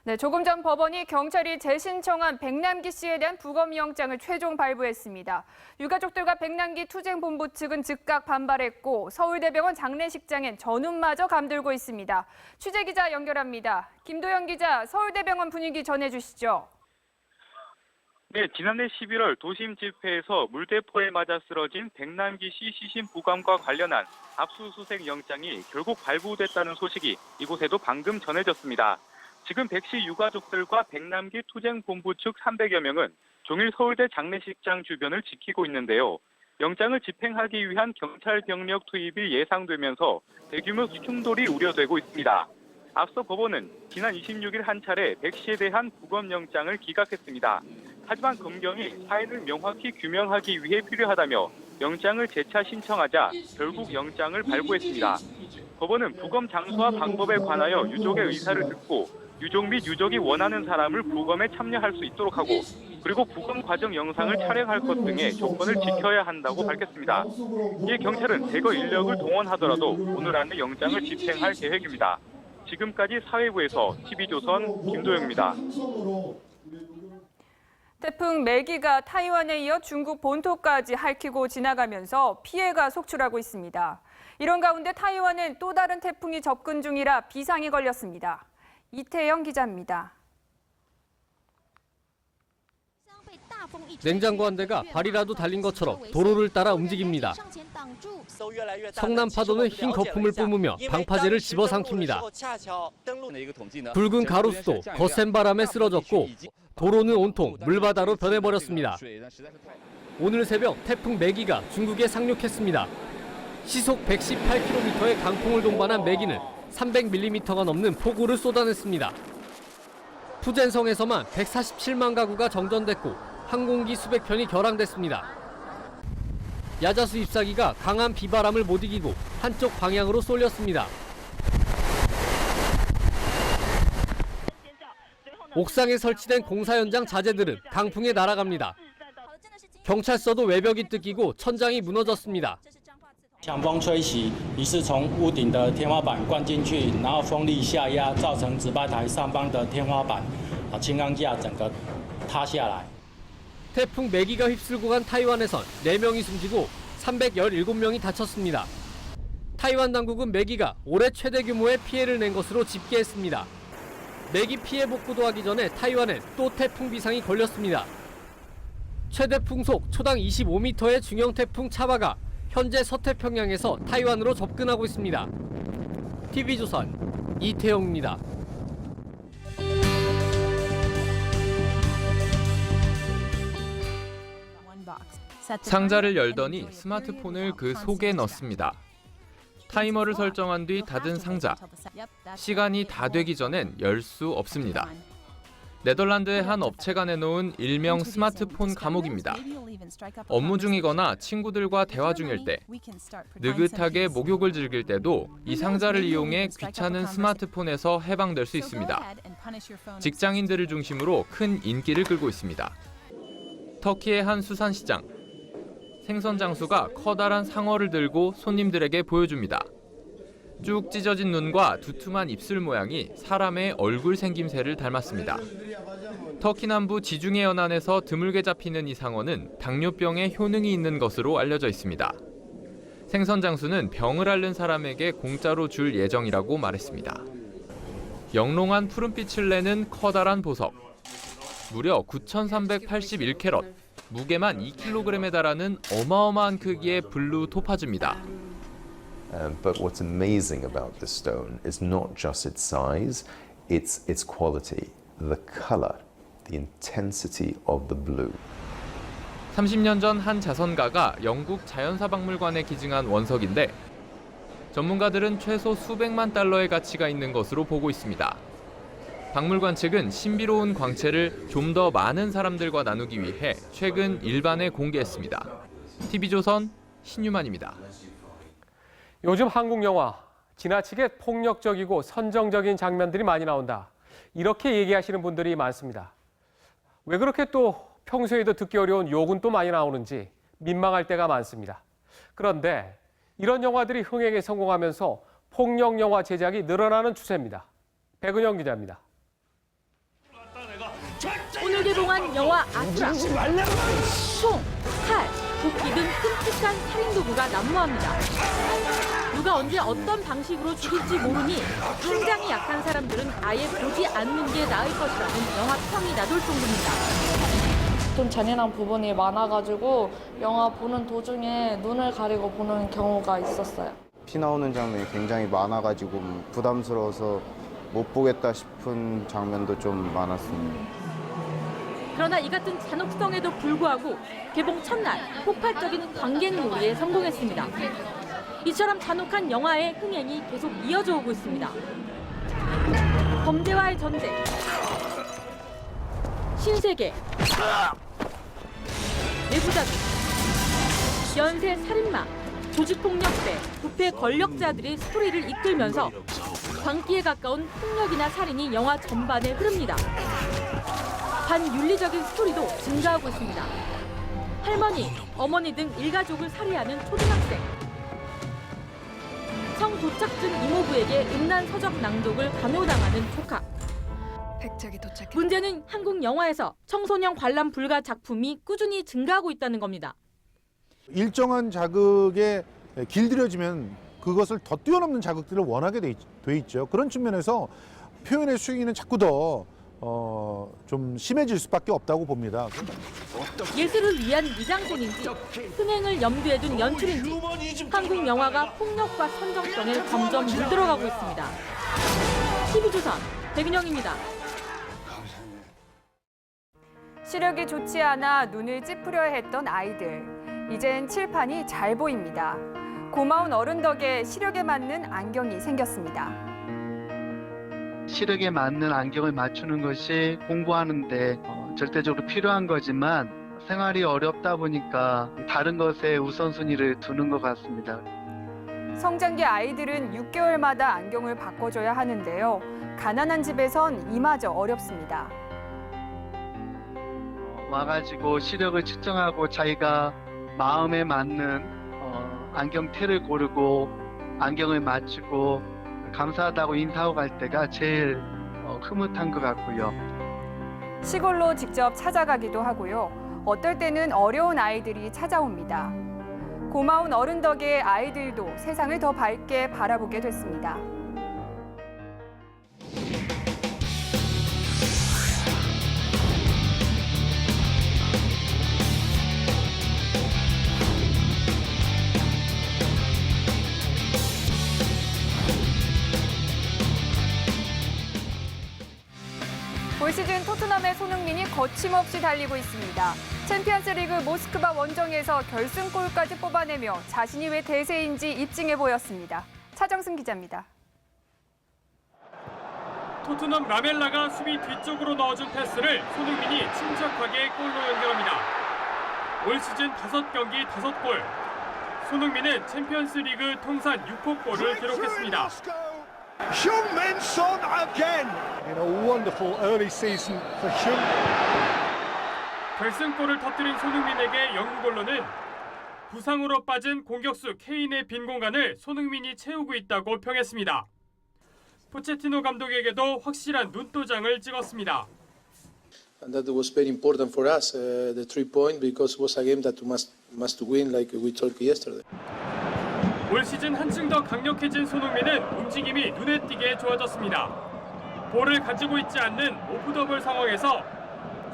네, 조금 전 법원이 경찰이 재신청한 백남기 씨에 대한 부검영장을 최종 발부했습니다. 유가족들과 백남기 투쟁본부 측은 즉각 반발했고 서울대병원 장례식장엔 전운마저 감돌고 있습니다. 취재기자 연결합니다. 김도영 기자, 서울대병원 분위기 전해주시죠. 네, 지난해 11월 도심 집회에서 물대포에 맞아 쓰러진 백남기 씨 시신 부검과 관련한 압수수색 영장이 결국 발부됐다는 소식이 이곳에도 방금 전해졌습니다. 지금 백 씨 유가족들과 백남기 투쟁본부 측 300여 명은 종일 서울대 장례식장 주변을 지키고 있는데요. 영장을 집행하기 위한 경찰 병력 투입이 예상되면서 대규모 충돌이 우려되고 있습니다. 앞서 법원은 지난 26일 한 차례 백 씨에 대한 구검영장을 기각했습니다. 하지만 검경이 사인을 명확히 규명하기 위해 필요하다며 영장을 재차 신청하자 결국 영장을 발부했습니다. 법원은 부검 장소와 방법에 관하여 유족의 의사를 듣고 유족 및 유족이 원하는 사람을 부검에 참여할 수 있도록 하고 그리고 부검 과정 영상을 촬영할 것 등의 조건을 지켜야 한다고 밝혔습니다. 이에 경찰은 대거 인력을 동원하더라도 오늘 안에 영장을 집행할 계획입니다. 지금까지 사회부에서 TV조선 김도영입니다. 태풍 매기가 타이완에 이어 중국 본토까지 핥히고 지나가면서 피해가 속출하고 있습니다. 이런 가운데 타이완은 또 다른 태풍이 접근 중이라 비상이 걸렸습니다. 이태영 기자입니다. 냉장고 한 대가 발이라도 달린 것처럼 도로를 따라 움직입니다. 성남 파도는 흰 거품을 뿜으며 방파제를 집어삼킵니다. 붉은 가로수도 거센 바람에 쓰러졌고 도로는 온통 물바다로 변해버렸습니다. 오늘 새벽 태풍 매기가 중국에 상륙했습니다. 시속 118km의 강풍을 동반한 매기는 300mm가 넘는 폭우를 쏟아냈습니다. 푸젠성에서만 147만 가구가 정전됐고 항공기 수백 편이 결항됐습니다. 야자수 잎사귀가 강한 비바람을 못 이기고 한쪽 방향으로 쏠렸습니다. 옥상에 설치된 공사 현장 자재들은 강풍에 날아갑니다. 경찰서도 외벽이 뜯기고 천장이 무너졌습니다. 强风吹袭，于是从屋顶的天花板灌进去，然后风力下压，造成直排台上方的天花板，轻钢架整个塌下来。 태풍 매기가 휩쓸고 간 타이완에선 4명이 숨지고 317명이 다쳤습니다. 타이완 당국은 매기가 올해 최대 규모의 피해를 낸 것으로 집계했습니다. 매기 피해 복구도 하기 전에 타이완엔 또 태풍 비상이 걸렸습니다. 최대 풍속 초당 25m의 중형 태풍 차바가 현재 서태평양에서 타이완으로 접근하고 있습니다. TV조선 이태영입니다. 상자를 열더니 스마트폰을 그 속에 넣습니다. 타이머를 설정한 뒤 닫은 상자. 시간이 다 되기 전엔 열 수 없습니다. 네덜란드의 한 업체가 내놓은 일명 스마트폰 감옥입니다. 업무 중이거나 친구들과 대화 중일 때, 느긋하게 목욕을 즐길 때도 이 상자를 이용해 귀찮은 스마트폰에서 해방될 수 있습니다. 직장인들을 중심으로 큰 인기를 끌고 있습니다. 터키의 한 수산시장. 생선 장수가 커다란 상어를 들고 손님들에게 보여줍니다. 쭉 찢어진 눈과 두툼한 입술 모양이 사람의 얼굴 생김새를 닮았습니다. 터키 남부 지중해 연안에서 드물게 잡히는 이 상어는 당뇨병에 효능이 있는 것으로 알려져 있습니다. 생선 장수는 병을 앓는 사람에게 공짜로 줄 예정이라고 말했습니다. 영롱한 푸른빛을 내는 커다란 보석. 무려 9,381캐럿, 무게만 2kg에 달하는 어마어마한 크기의 블루 토파즈입니다. But what's amazing about this stone is not just its size, it's its quality, the color, the intensity of the blue. 30년 전 한 자선가가 영국 자연사박물관에 기증한 원석인데 전문가들은 최소 수백만 달러의 가치가 있는 것으로 보고 있습니다. 박물관 측은 신비로운 광채를 좀 더 많은 사람들과 나누기 위해 최근 일반에 공개했습니다. TV조선 신유만입니다. 요즘 한국 영화, 지나치게 폭력적이고 선정적인 장면들이 많이 나온다. 이렇게 얘기하시는 분들이 많습니다. 왜 그렇게 또 평소에도 듣기 어려운 욕은 또 많이 나오는지 민망할 때가 많습니다. 그런데 이런 영화들이 흥행에 성공하면서 폭력 영화 제작이 늘어나는 추세입니다. 백은영 기자입니다. 오늘 개봉한 영화 아수라. 총, 칼, 도끼 등 끔찍한 살인 도구가 난무합니다. 누가 언제 어떤 방식으로 죽일지 모르니 성장이 약한 사람들은 아예 보지 않는 게 나을 것이라는 영화 평이 나돌 정도입니다. 좀 잔인한 부분이 많아가지고 영화 보는 도중에 눈을 가리고 보는 경우가 있었어요. 피 나오는 장면이 굉장히 많아가지고 부담스러워서 못 보겠다 싶은 장면도 좀 많았습니다. 그러나 이 같은 잔혹성에도 불구하고 개봉 첫날 폭발적인 관객놀이에 성공했습니다. 이처럼 잔혹한 영화의 흥행이 계속 이어져 오고 있습니다. 범죄와의 전쟁, 신세계, 내부자들, 연쇄 살인마, 조직폭력배, 부패 권력자들이 스토리를 이끌면서 광기에 가까운 폭력이나 살인이 영화 전반에 흐릅니다. 반윤리적인 스토리도 증가하고 있습니다. 할머니, 어머니 등 일가족을 살해하는 초등학생, 성도착증 이모부에게 음란 서적 낭독을 강요당하는 조카. 문제는 한국 영화에서 청소년 관람 불가 작품이 꾸준히 증가하고 있다는 겁니다. 일정한 자극에 길들여지면 그것을 더 뛰어넘는 자극들을 원하게 돼 있죠. 그런 측면에서 표현의 수위는 자꾸 더 좀 심해질 수밖에 없다고 봅니다. 예술을 위한 미장센인지 흥행을 염두에 둔 연출인지 한국 영화가 폭력과 선정성에 점점 물들어가고 있습니다. TV조선 배민영입니다. 시력이 좋지 않아 눈을 찌푸려 했던 아이들. 이젠 칠판이 잘 보입니다. 고마운 어른 덕에 시력에 맞는 안경이 생겼습니다. 시력에 맞는 안경을 맞추는 것이 공부하는데 절대적으로 필요한 거지만 생활이 어렵다 보니까 다른 것에 우선순위를 두는 것 같습니다. 성장기 아이들은 6개월마다 안경을 바꿔줘야 하는데요. 가난한 집에선 이마저 어렵습니다. 와가지고 시력을 측정하고 자기가 마음에 맞는 안경테를 고르고 안경을 맞추고 감사하다고 인사하고 갈 때가 제일 흐뭇한 것 같고요. 시골로 직접 찾아가기도 하고요. 어떨 때는 어려운 아이들이 찾아옵니다. 고마운 어른 덕에 아이들도 세상을 더 밝게 바라보게 됐습니다. 올 시즌 토트넘의 손흥민이 거침없이 달리고 있습니다. 챔피언스리그 모스크바 원정에서 결승골까지 뽑아내며 자신이 왜 대세인지 입증해 보였습니다. 차정승 기자입니다. 토트넘 라멜라가 수비 뒤쪽으로 넣어준 패스를 손흥민이 침착하게 골로 연결합니다. 올 시즌 5경기 5골. 손흥민은 챔피언스리그 통산 6호 골을 기록했습니다. Heung-min Son again in a wonderful early season for Heung. 결승골을 터뜨린 손흥민에게 영국 언론은 부상으로 빠진 공격수 케인의 빈 공간을 손흥민이 채우고 있다고 평했습니다. 포체티노 감독에게도 확실한 눈도장을 찍었습니다. And that was very important for us, the 3-point, because it was a game that we must win, like we talked yesterday. 올 시즌 한층 더 강력해진 손흥민은 움직임이 눈에 띄게 좋아졌습니다. 볼을 가지고 있지 않는 오프더볼 상황에서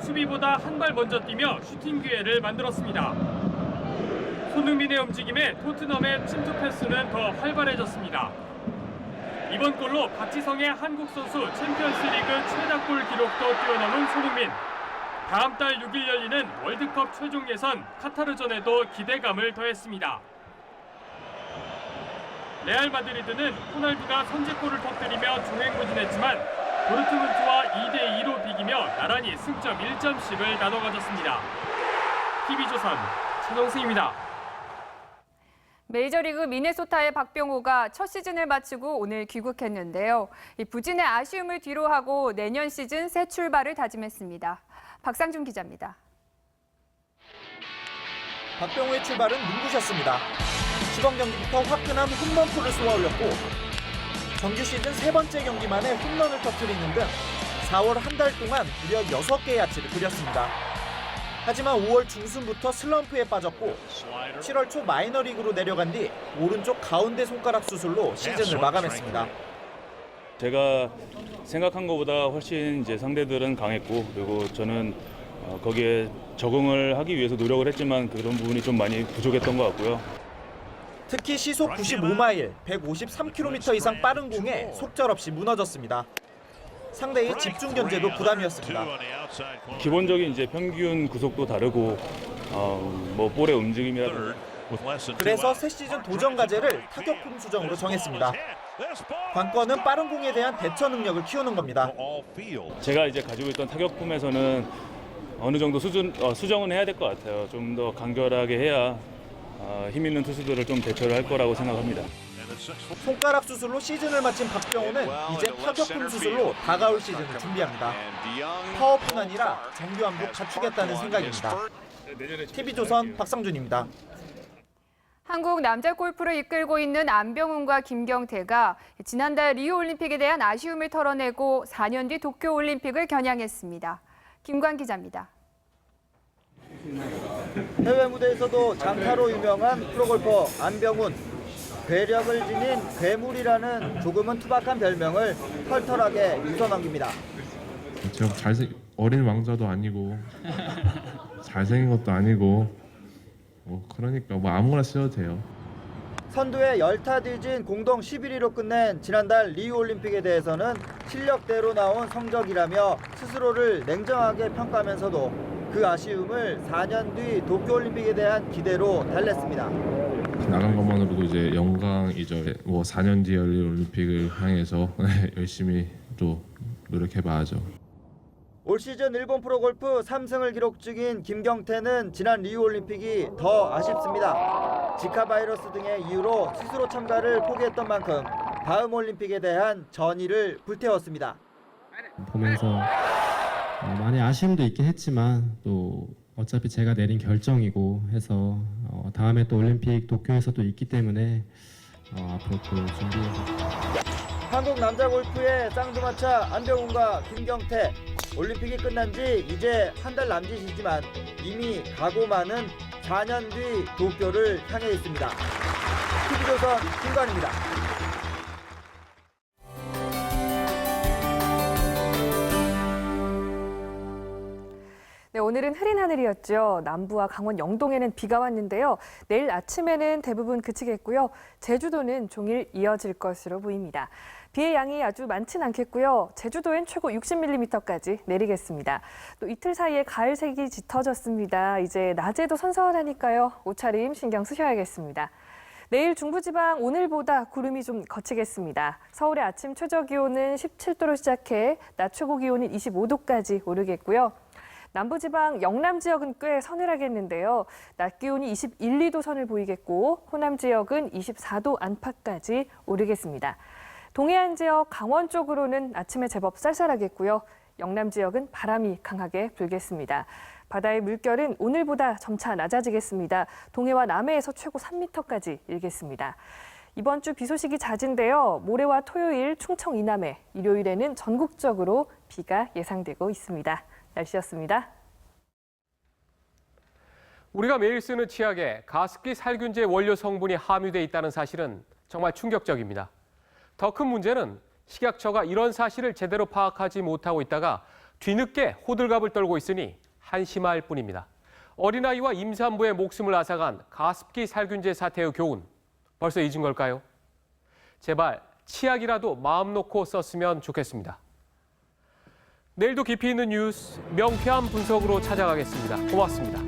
수비보다 한 발 먼저 뛰며 슈팅 기회를 만들었습니다. 손흥민의 움직임에 토트넘의 침투 패스는 더 활발해졌습니다. 이번 골로 박지성의 한국 선수 챔피언스리그 최다골 기록도 뛰어넘은 손흥민. 다음 달 6일 열리는 월드컵 최종 예선 카타르전에도 기대감을 더했습니다. 레알 마드리드는 호날두가 선제골을 터뜨리며 종횡무진했지만 도르트문트와 2대2로 비기며 나란히 승점 1점씩을 나눠 가졌습니다. TV조선 차정승입니다. 메이저리그 미네소타의 박병호가 첫 시즌을 마치고 오늘 귀국했는데요. 이 부진의 아쉬움을 뒤로하고 내년 시즌 새 출발을 다짐했습니다. 박상준 기자입니다. 박병호의 출발은 눈부셨습니다. 시범 경기부터 화끈한 홈런포를 쏘아올렸고 정규 시즌 세 번째 경기만에 홈런을 터뜨리는 등 4월 한 달 동안 무려 6개의 아치를 그렸습니다. 하지만 5월 중순부터 슬럼프에 빠졌고 7월 초 마이너리그로 내려간 뒤 오른쪽 가운데 손가락 수술로 시즌을 마감했습니다. 제가 생각한 것보다 훨씬 이제 상대들은 강했고 그리고 저는 거기에 적응을 하기 위해서 노력을 했지만 그런 부분이 좀 많이 부족했던 것 같고요. 특히 시속 95마일, 153km 이상 빠른 공에 속절없이 무너졌습니다. 상대의 집중 견제도 부담이었습니다. 기본적인 이제 평균 구속도 다르고 뭐 볼의 움직임이라든지 그래서 새 시즌 도전 과제를 타격폼 수정으로 정했습니다. 관건은 빠른 공에 대한 대처 능력을 키우는 겁니다. 제가 이제 가지고 있던 타격폼에서는 어느 정도 수정은 해야 될 것 같아요. 좀 더 간결하게 해야 힘 있는 투수들을 좀 대처를 할 거라고 생각합니다. 손가락 수술로 시즌을 마친 박병호는 이제 타격폼 수술로 다가올 시즌을 준비합니다. 파워뿐 아니라 정교함도 갖추겠다는 생각입니다. TV조선 박상준입니다. 한국 남자 골프를 이끌고 있는 안병훈과 김경태가 지난달 리우올림픽에 대한 아쉬움을 털어내고 4년 뒤 도쿄올림픽을 겨냥했습니다. 김관 기자입니다. 해외 무대에서도 장타로 유명한 프로골퍼 안병훈. 괴력을 지닌 괴물이라는 조금은 투박한 별명을 털털하게 웃어넘깁니다. 제가 어린 왕자도 아니고 잘생긴 것도 아니고 그러니까 아무거나 쓰셔도 돼요. 선두에 열타 뒤진 공동 11위로 끝낸 지난달 리우올림픽에 대해서는 실력대로 나온 성적이라며 스스로를 냉정하게 평가하면서도 그 아쉬움을 4년 뒤 도쿄올림픽에 대한 기대로 달랬습니다. 나간 것만으로도 이제 영광이죠. 4년 뒤 열릴 올림픽을 향해서 열심히 또 노력해봐야죠. 올 시즌 일본 프로골프 3승을 기록 중인 김경태는 지난 리우올림픽이 더 아쉽습니다. 지카 바이러스 등의 이유로 스스로 참가를 포기했던 만큼 다음 올림픽에 대한 전의를 불태웠습니다. 보면서 많이 아쉬움도 있긴 했지만 또 어차피 제가 내린 결정이고 해서 다음에 또 올림픽 도쿄에서 또 있기 때문에 앞으로 또 준비해서 한국 남자 골프의 쌍두마차 안병훈과 김경태 올림픽이 끝난 지 이제 한 달 남짓이지만 이미 각오만은 4년 뒤 도쿄를 향해 있습니다. TV조선 김관입니다. 네, 오늘은 흐린 하늘이었죠. 남부와 강원 영동에는 비가 왔는데요. 내일 아침에는 대부분 그치겠고요. 제주도는 종일 이어질 것으로 보입니다. 비의 양이 아주 많진 않겠고요. 제주도엔 최고 60mm까지 내리겠습니다. 또 이틀 사이에 가을색이 짙어졌습니다. 이제 낮에도 선선하니까요. 옷차림 신경 쓰셔야겠습니다. 내일 중부지방 오늘보다 구름이 좀 거치겠습니다. 서울의 아침 최저기온은 17도로 시작해 낮 최고기온은 25도까지 오르겠고요. 남부지방 영남 지역은 꽤 서늘하겠는데요. 낮 기온이 21, 2도 선을 보이겠고 호남 지역은 24도 안팎까지 오르겠습니다. 동해안 지역 강원 쪽으로는 아침에 제법 쌀쌀하겠고요. 영남 지역은 바람이 강하게 불겠습니다. 바다의 물결은 오늘보다 점차 낮아지겠습니다. 동해와 남해에서 최고 3m까지 일겠습니다. 이번 주 비 소식이 잦은데요. 모레와 토요일 충청 이남해, 일요일에는 전국적으로 비가 예상되고 있습니다. 날씨였습니다. 우리가 매일 쓰는 치약에 가습기 살균제 원료 성분이 함유돼 있다는 사실은 정말 충격적입니다. 더 큰 문제는 식약처가 이런 사실을 제대로 파악하지 못하고 있다가 뒤늦게 호들갑을 떨고 있으니 한심할 뿐입니다. 어린아이와 임산부의 목숨을 앗아간 가습기 살균제 사태의 교훈, 벌써 잊은 걸까요? 제발 치약이라도 마음 놓고 썼으면 좋겠습니다. 내일도 깊이 있는 뉴스, 명쾌한 분석으로 찾아가겠습니다. 고맙습니다.